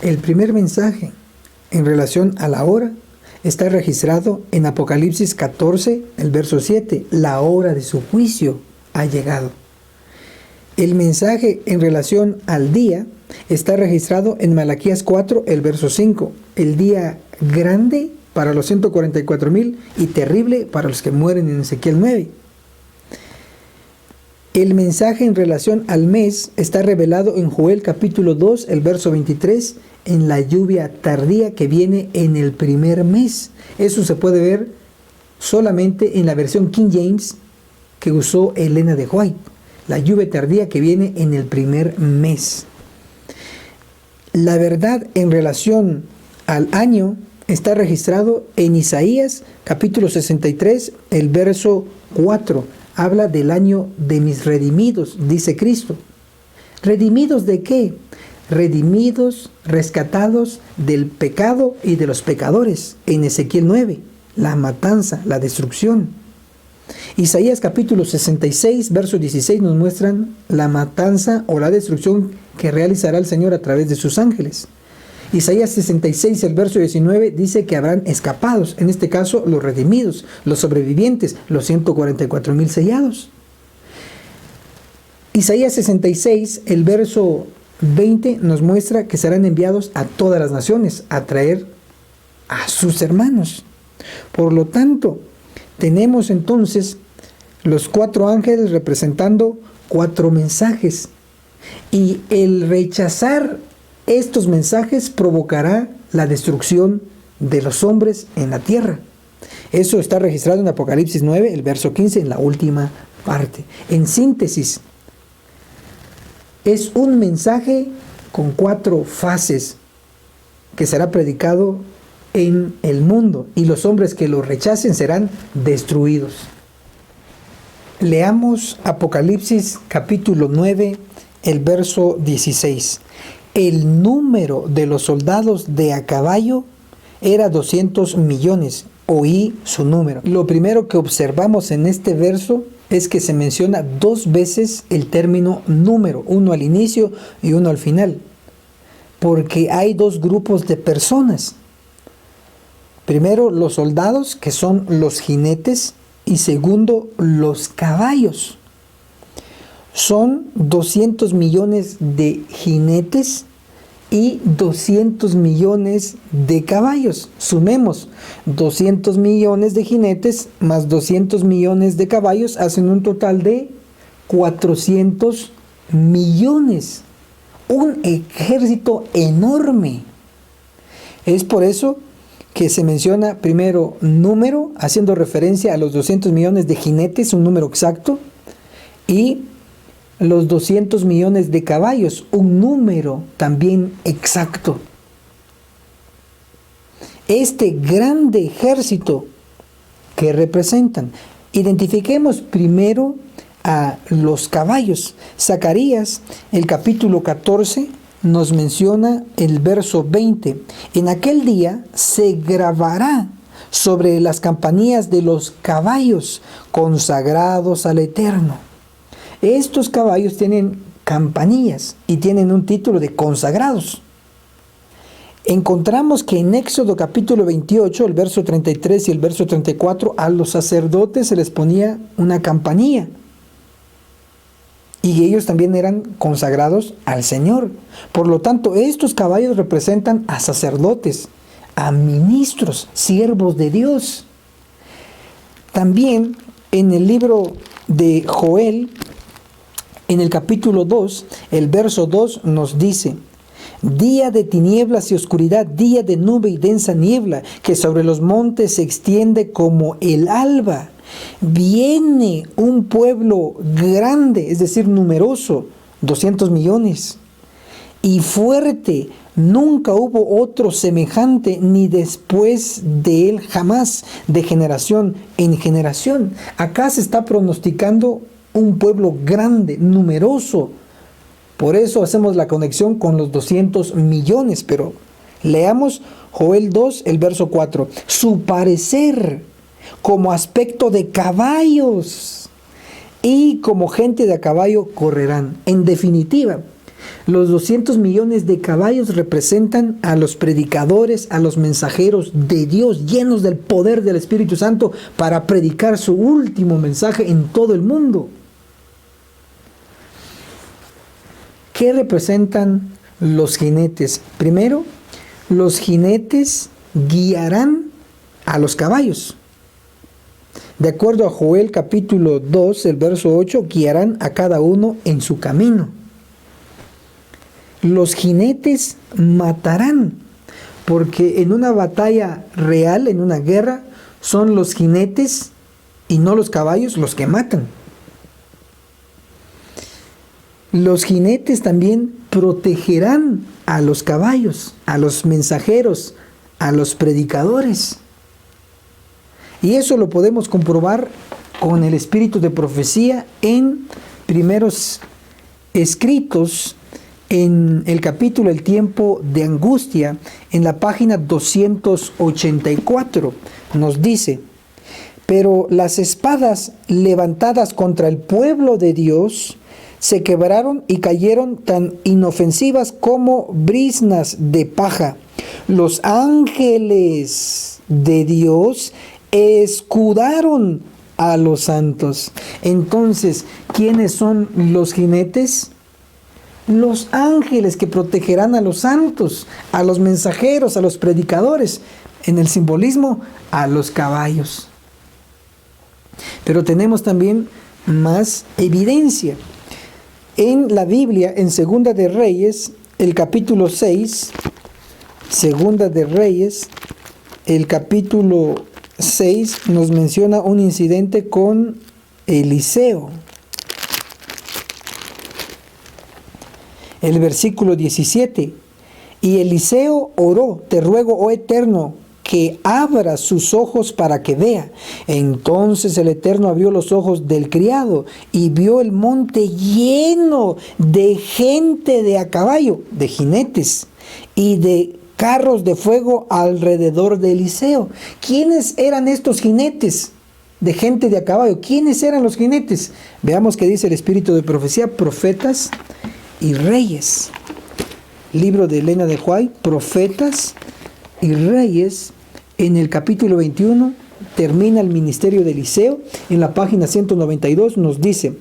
El primer mensaje en relación a la hora está registrado en Apocalipsis 14, el verso 7, la hora de su juicio ha llegado. El mensaje en relación al día está registrado en Malaquías 4, el verso 5, el día grande para los 144,000 y terrible para los que mueren en Ezequiel 9. El mensaje en relación al mes está revelado en Joel capítulo 2, el verso 23, en la lluvia tardía que viene en el primer mes. Eso se puede ver solamente en la versión King James que usó Elena de White. La lluvia tardía que viene en el primer mes. La verdad en relación al año está registrado en Isaías capítulo 63, el verso 4. Habla del año de mis redimidos, dice Cristo. ¿Redimidos de qué? Redimidos, rescatados del pecado y de los pecadores. En Ezequiel 9, la matanza, la destrucción. Isaías capítulo 66, verso 16 nos muestran la matanza o la destrucción que realizará el Señor a través de sus ángeles. Isaías 66, el verso 19 dice que habrán escapados, en este caso los redimidos, los sobrevivientes, los 144,000 sellados. Isaías 66, el verso 20 nos muestra que serán enviados a todas las naciones a traer a sus hermanos. Por lo tanto, tenemos entonces los 4 ángeles representando 4 mensajes. Y el rechazar estos mensajes provocará la destrucción de los hombres en la tierra. Eso está registrado en Apocalipsis 9, el verso 15, en la última parte. En síntesis, es un mensaje con 4 fases que será predicado en el mundo, y los hombres que lo rechacen serán destruidos. Leamos Apocalipsis capítulo 9, el verso 16. El número de los soldados de a caballo era 200 millones. Oí su número. Lo primero que observamos en este verso es que se menciona 2 veces el término número, uno al inicio y uno al final, porque hay 2 grupos de personas. Primero, los soldados, que son los jinetes, y segundo, los caballos. Son 200 millones de jinetes y 200 millones de caballos. Sumemos 200 millones de jinetes más 200 millones de caballos, hacen un total de 400 millones. Un ejército enorme. Es por eso que se menciona primero número, haciendo referencia a los 200 millones de jinetes, un número exacto, y los 200 millones de caballos, un número también exacto. Este grande ejército que representan, identifiquemos primero a los caballos. Zacarías, el capítulo 14, nos menciona el verso 20. En aquel día se grabará sobre las campanillas de los caballos consagrados al Eterno. Estos caballos tienen campanillas y tienen un título de consagrados. Encontramos que en Éxodo capítulo 28, el verso 33 y el verso 34, a los sacerdotes se les ponía una campanilla. Y ellos también eran consagrados al Señor. Por lo tanto, estos caballos representan a sacerdotes, a ministros, siervos de Dios. También en el libro de Joel, en el capítulo 2, el verso 2 nos dice: día de tinieblas y oscuridad, día de nube y densa niebla, que sobre los montes se extiende como el alba. Viene un pueblo grande, es decir, numeroso, 200 millones, y fuerte. Nunca hubo otro semejante, ni después de él jamás, de generación en generación. Acá se está pronosticando un pueblo grande, numeroso. Por eso hacemos la conexión con los 200 millones. Pero leamos Joel 2, el verso 4. Su parecer como aspecto de caballos, y como gente de a caballo correrán. En definitiva, los 200 millones de caballos representan a los predicadores, a los mensajeros de Dios, llenos del poder del Espíritu Santo para predicar su último mensaje en todo el mundo. ¿Qué representan los jinetes? Primero, los jinetes guiarán a los caballos. De acuerdo a Joel capítulo 2, el verso 8, guiarán a cada uno en su camino. Los jinetes matarán, porque en una batalla real, en una guerra, son los jinetes y no los caballos los que matan. Los jinetes también protegerán a los caballos, a los mensajeros, a los predicadores. Y eso lo podemos comprobar con el espíritu de profecía en primeros escritos, en el capítulo El tiempo de angustia, en la página 284, nos dice: pero las espadas levantadas contra el pueblo de Dios se quebraron y cayeron tan inofensivas como briznas de paja. Los ángeles de Dios escudaron a los santos. Entonces, ¿quiénes son los jinetes? Los ángeles que protegerán a los santos, a los mensajeros, a los predicadores. En el simbolismo, a los caballos. Pero tenemos también más evidencia. En la Biblia, en Segunda de Reyes, el capítulo 6, Segunda de Reyes, el capítulo 6 nos menciona un incidente con Eliseo. El versículo 17: y Eliseo oró: te ruego, oh Eterno, que abra sus ojos para que vea. Entonces el Eterno abrió los ojos del criado y vio el monte lleno de gente de a caballo, de jinetes, y de carros de fuego alrededor de Eliseo. ¿Quiénes eran estos jinetes de gente de a caballo? ¿Quiénes eran los jinetes? Veamos qué dice el espíritu de profecía: profetas y reyes. Libro de Elena de White, Profetas y Reyes. En el capítulo 21 termina el ministerio de Eliseo. En la página 192 nos dice: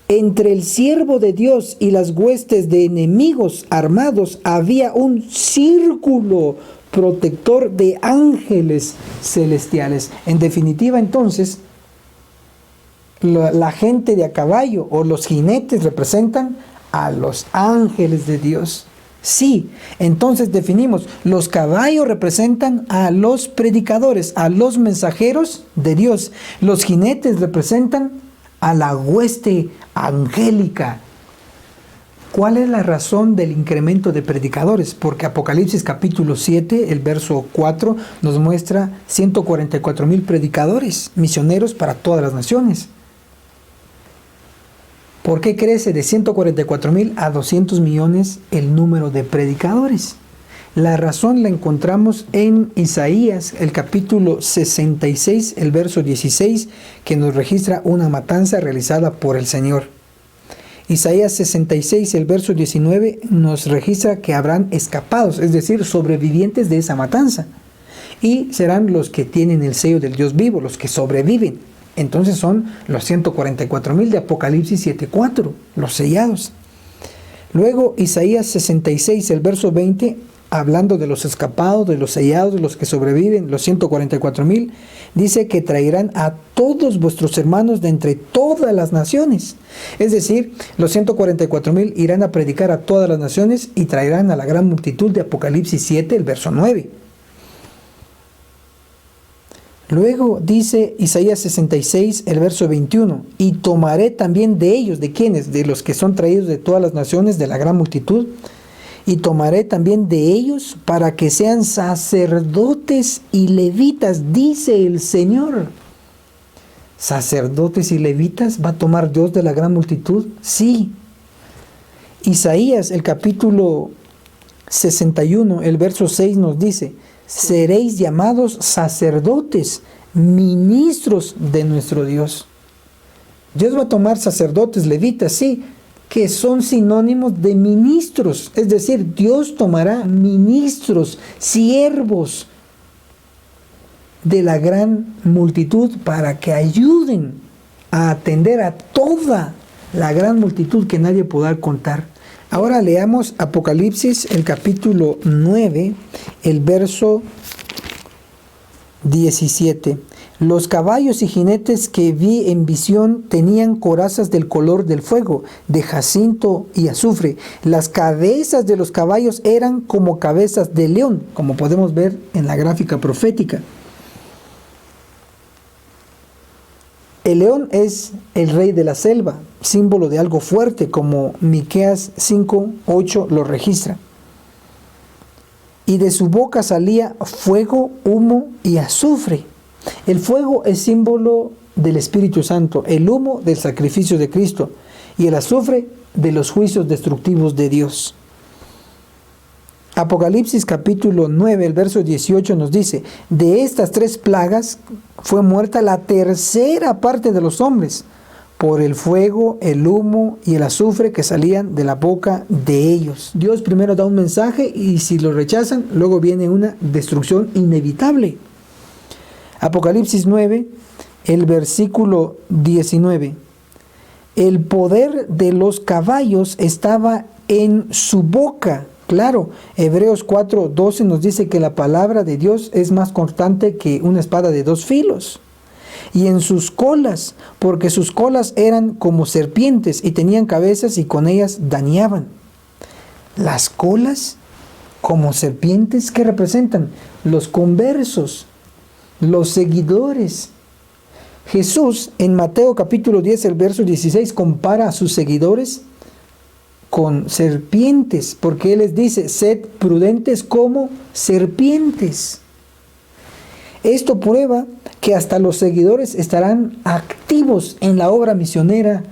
entre el siervo de Dios y las huestes de enemigos armados había un círculo protector de ángeles celestiales. En definitiva, entonces, la gente de a caballo o los jinetes representan a los ángeles de Dios. Sí, entonces definimos, los caballos representan a los predicadores, a los mensajeros de Dios. Los jinetes representan a la hueste angélica. ¿Cuál es la razón del incremento de predicadores? Porque Apocalipsis capítulo 7, el verso 4, nos muestra 144,000 predicadores, misioneros para todas las naciones. ¿Por qué crece de 144,000 a 200 millones el número de predicadores? La razón la encontramos en Isaías, el capítulo 66, el verso 16, que nos registra una matanza realizada por el Señor. Isaías 66, el verso 19, nos registra que habrán escapados, es decir, sobrevivientes de esa matanza. Y serán los que tienen el sello del Dios vivo, los que sobreviven. Entonces son los 144,000 de Apocalipsis 7:4, los sellados. Luego Isaías 66, el verso 20, hablando de los escapados, de los sellados, de los que sobreviven, los 144,000, dice que traerán a todos vuestros hermanos de entre todas las naciones. Es decir, los 144,000 irán a predicar a todas las naciones y traerán a la gran multitud de Apocalipsis 7, el verso 9. Luego dice Isaías 66, el verso 21, y tomaré también de ellos, ¿de quiénes? De los que son traídos de todas las naciones, de la gran multitud, y tomaré también de ellos para que sean sacerdotes y levitas, dice el Señor. ¿Sacerdotes y levitas va a tomar Dios de la gran multitud? Sí. Isaías, el capítulo 61, el verso 6 nos dice, seréis llamados sacerdotes, ministros de nuestro Dios. Dios va a tomar sacerdotes, levitas, sí, que son sinónimos de ministros. Es decir, Dios tomará ministros, siervos de la gran multitud para que ayuden a atender a toda la gran multitud que nadie podrá contar. Ahora leamos Apocalipsis, el capítulo 9, el verso 17. Los caballos y jinetes que vi en visión tenían corazas del color del fuego, de jacinto y azufre. Las cabezas de los caballos eran como cabezas de león, como podemos ver en la gráfica profética. El león es el rey de la selva, símbolo de algo fuerte, como Miqueas 5:8 lo registra. Y de su boca salía fuego, humo y azufre. El fuego es símbolo del Espíritu Santo, el humo del sacrificio de Cristo y el azufre de los juicios destructivos de Dios. Apocalipsis capítulo 9, el verso 18 nos dice, de estas 3 plagas fue muerta la tercera parte de los hombres, por el fuego, el humo y el azufre que salían de la boca de ellos. Dios primero da un mensaje y si lo rechazan, luego viene una destrucción inevitable. Apocalipsis 9, el versículo 19. El poder de los caballos estaba en su boca. Claro, Hebreos 4:12 nos dice que la palabra de Dios es más cortante que una espada de 2 filos. Y en sus colas, porque sus colas eran como serpientes y tenían cabezas y con ellas dañaban. Las colas como serpientes, ¿qué representan? Los conversos, los seguidores. Jesús en Mateo capítulo 10, el verso 16 compara a sus seguidores con serpientes, porque Él les dice, sed prudentes como serpientes. Esto prueba que hasta los seguidores estarán activos en la obra misionera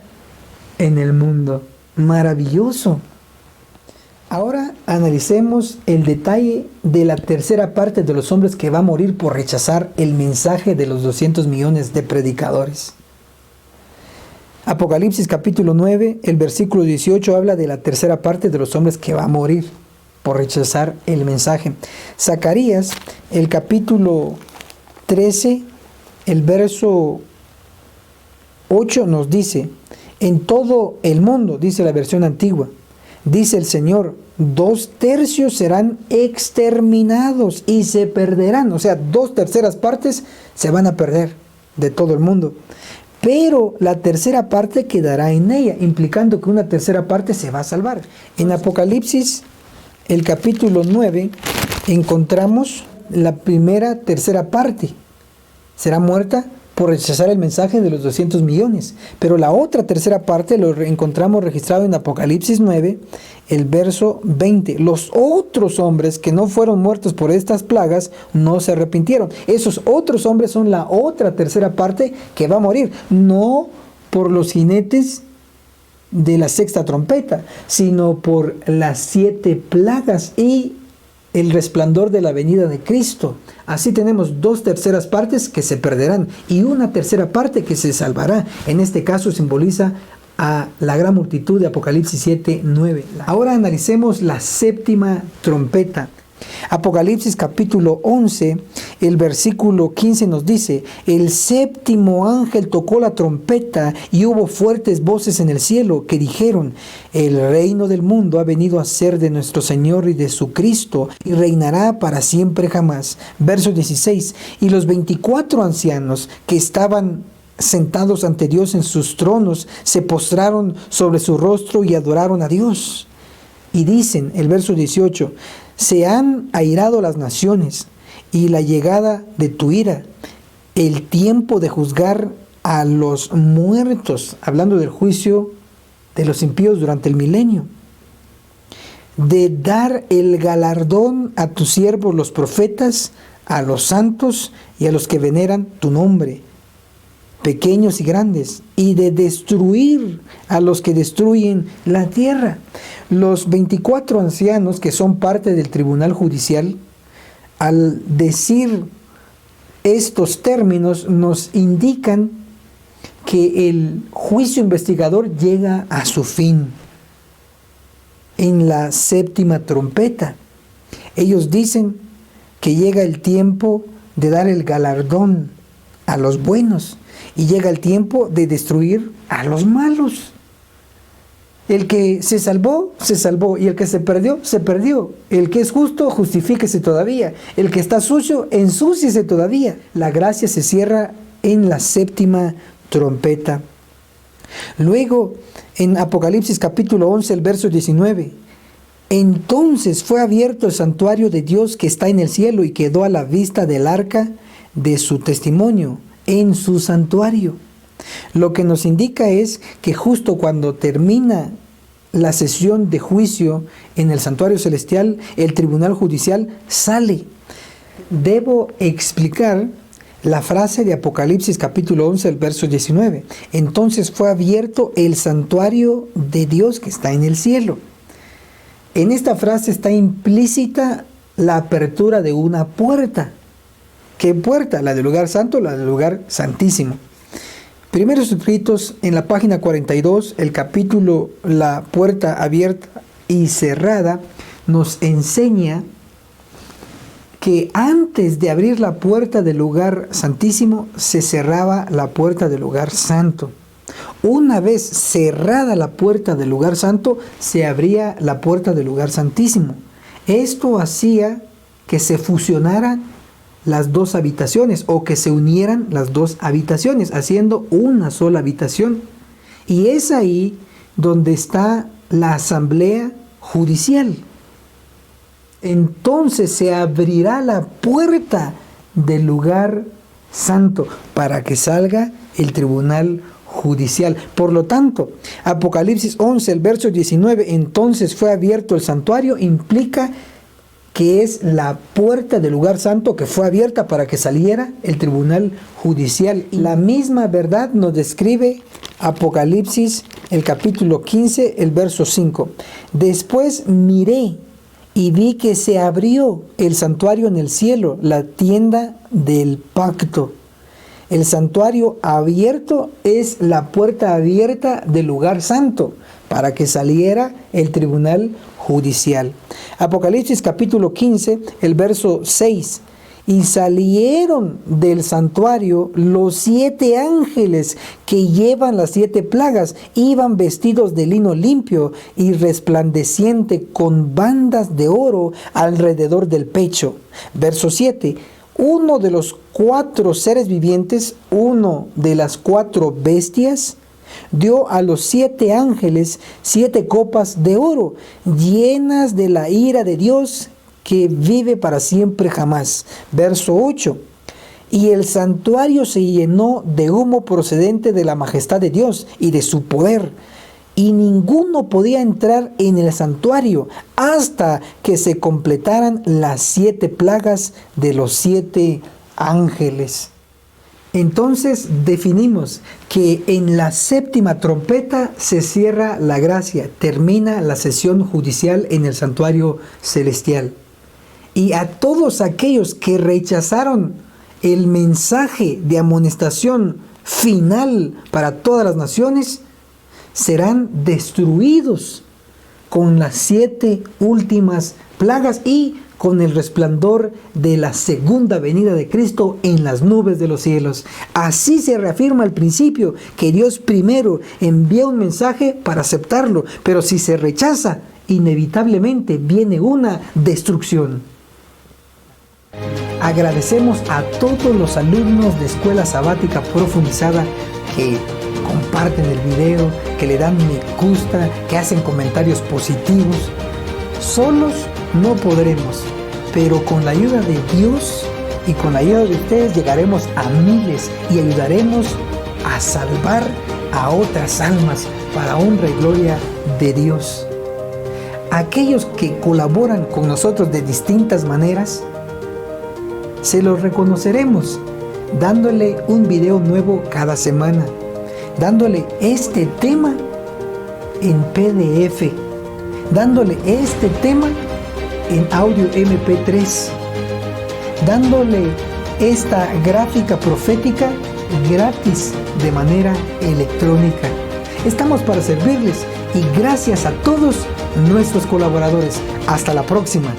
en el mundo. Maravilloso. Ahora analicemos el detalle de la tercera parte de los hombres que va a morir por rechazar el mensaje de los 200 millones de predicadores. Apocalipsis capítulo 9, el versículo 18 habla de la tercera parte de los hombres que va a morir por rechazar el mensaje. Zacarías, el capítulo 13, el verso 8 nos dice, en todo el mundo, dice la versión antigua, dice el Señor, 2/3 serán exterminados y se perderán. O sea, 2/3 partes se van a perder de todo el mundo. Pero la tercera parte quedará en ella, implicando que una tercera parte se va a salvar. En Apocalipsis, el capítulo 9, encontramos la tercera parte. Será muerta por rechazar el mensaje de los 200 millones. Pero la otra tercera parte lo encontramos registrado en Apocalipsis 9, el verso 20. Los otros hombres que no fueron muertos por estas plagas no se arrepintieron. Esos otros hombres son la otra tercera parte que va a morir. No por los jinetes de la sexta trompeta, sino por las 7 plagas y el resplandor de la venida de Cristo. Así tenemos 2/3 partes que se perderán y una tercera parte que se salvará. En este caso simboliza a la gran multitud de Apocalipsis 7:9. Ahora analicemos la séptima trompeta. Apocalipsis capítulo 11, el versículo 15 nos dice: el séptimo ángel tocó la trompeta y hubo fuertes voces en el cielo que dijeron: el reino del mundo ha venido a ser de nuestro Señor y de su Cristo, y reinará para siempre jamás. Verso 16: y los 24 ancianos que estaban sentados ante Dios en sus tronos se postraron sobre su rostro y adoraron a Dios. Y dicen, el verso 18: se han airado las naciones, y la llegada de tu ira, el tiempo de juzgar a los muertos, hablando del juicio de los impíos durante el milenio, de dar el galardón a tus siervos los profetas, a los santos y a los que veneran tu nombre, pequeños y grandes, y de destruir a los que destruyen la tierra. Los 24 ancianos que son parte del tribunal judicial, al decir estos términos, nos indican que el juicio investigador llega a su fin en la séptima trompeta. Ellos dicen que llega el tiempo de dar el galardón a los buenos y llega el tiempo de destruir a los malos. El que se salvó, se salvó, y el que se perdió, se perdió. El que es justo, justifíquese todavía. El que está sucio, ensúciese todavía. La gracia se cierra en la séptima trompeta. Luego, en Apocalipsis capítulo 11, el verso 19, entonces fue abierto el santuario de Dios que está en el cielo y quedó a la vista del arca de su testimonio en su santuario. Lo que nos indica es que justo cuando termina la sesión de juicio en el santuario celestial, el tribunal judicial sale. Debo explicar la frase de Apocalipsis capítulo 11, el verso 19. Entonces fue abierto el santuario de Dios que está en el cielo. En esta frase está implícita la apertura de una puerta. ¿Qué puerta? La del lugar santo, la del lugar santísimo. Primeros escritos en la página 42, el capítulo La puerta abierta y cerrada nos enseña que antes de abrir la puerta del lugar santísimo se cerraba la puerta del lugar santo. Una vez cerrada la puerta del lugar santo, se abría la puerta del lugar santísimo. Esto hacía que se fusionaran las dos habitaciones o que se unieran las dos habitaciones, haciendo una sola habitación. Y es ahí donde está la asamblea judicial. Entonces se abrirá la puerta del lugar santo para que salga el tribunal judicial. Por lo tanto, Apocalipsis 11, el verso 19, entonces fue abierto el santuario, implica que es la puerta del lugar santo que fue abierta para que saliera el tribunal judicial. Y la misma verdad nos describe Apocalipsis, el capítulo 15, el verso 5. Después miré y vi que se abrió el santuario en el cielo, la tienda del pacto. El santuario abierto es la puerta abierta del lugar santo para que saliera el tribunal judicial. Apocalipsis capítulo 15, el verso 6. Y salieron del santuario los 7 ángeles que llevan las 7 plagas, iban vestidos de lino limpio y resplandeciente con bandas de oro alrededor del pecho. Verso 7. Uno de los 4 seres vivientes, uno de las 4 bestias, dio a los 7 ángeles 7 copas de oro, llenas de la ira de Dios que vive para siempre jamás. Verso 8. Y el santuario se llenó de humo procedente de la majestad de Dios y de su poder, y ninguno podía entrar en el santuario hasta que se completaran las 7 plagas de los 7 ángeles. Entonces definimos que en la séptima trompeta se cierra la gracia, termina la sesión judicial en el santuario celestial. Y a todos aquellos que rechazaron el mensaje de amonestación final para todas las naciones, serán destruidos con las 7 últimas plagas y con el resplandor de la segunda venida de Cristo en las nubes de los cielos. Así se reafirma al principio que Dios primero envía un mensaje para aceptarlo, pero si se rechaza, inevitablemente viene una destrucción. Agradecemos a todos los alumnos de Escuela Sabática Profundizada que comparten el video, que le dan me gusta, que hacen comentarios positivos. Solos no podremos, pero con la ayuda de Dios y con la ayuda de ustedes llegaremos a miles y ayudaremos a salvar a otras almas para honra y gloria de Dios. Aquellos que colaboran con nosotros de distintas maneras, se los reconoceremos dándole un video nuevo cada semana, dándole este tema en PDF, dándole este tema en audio MP3, dándole esta gráfica profética gratis de manera electrónica. Estamos para servirles y gracias a todos nuestros colaboradores. Hasta la próxima.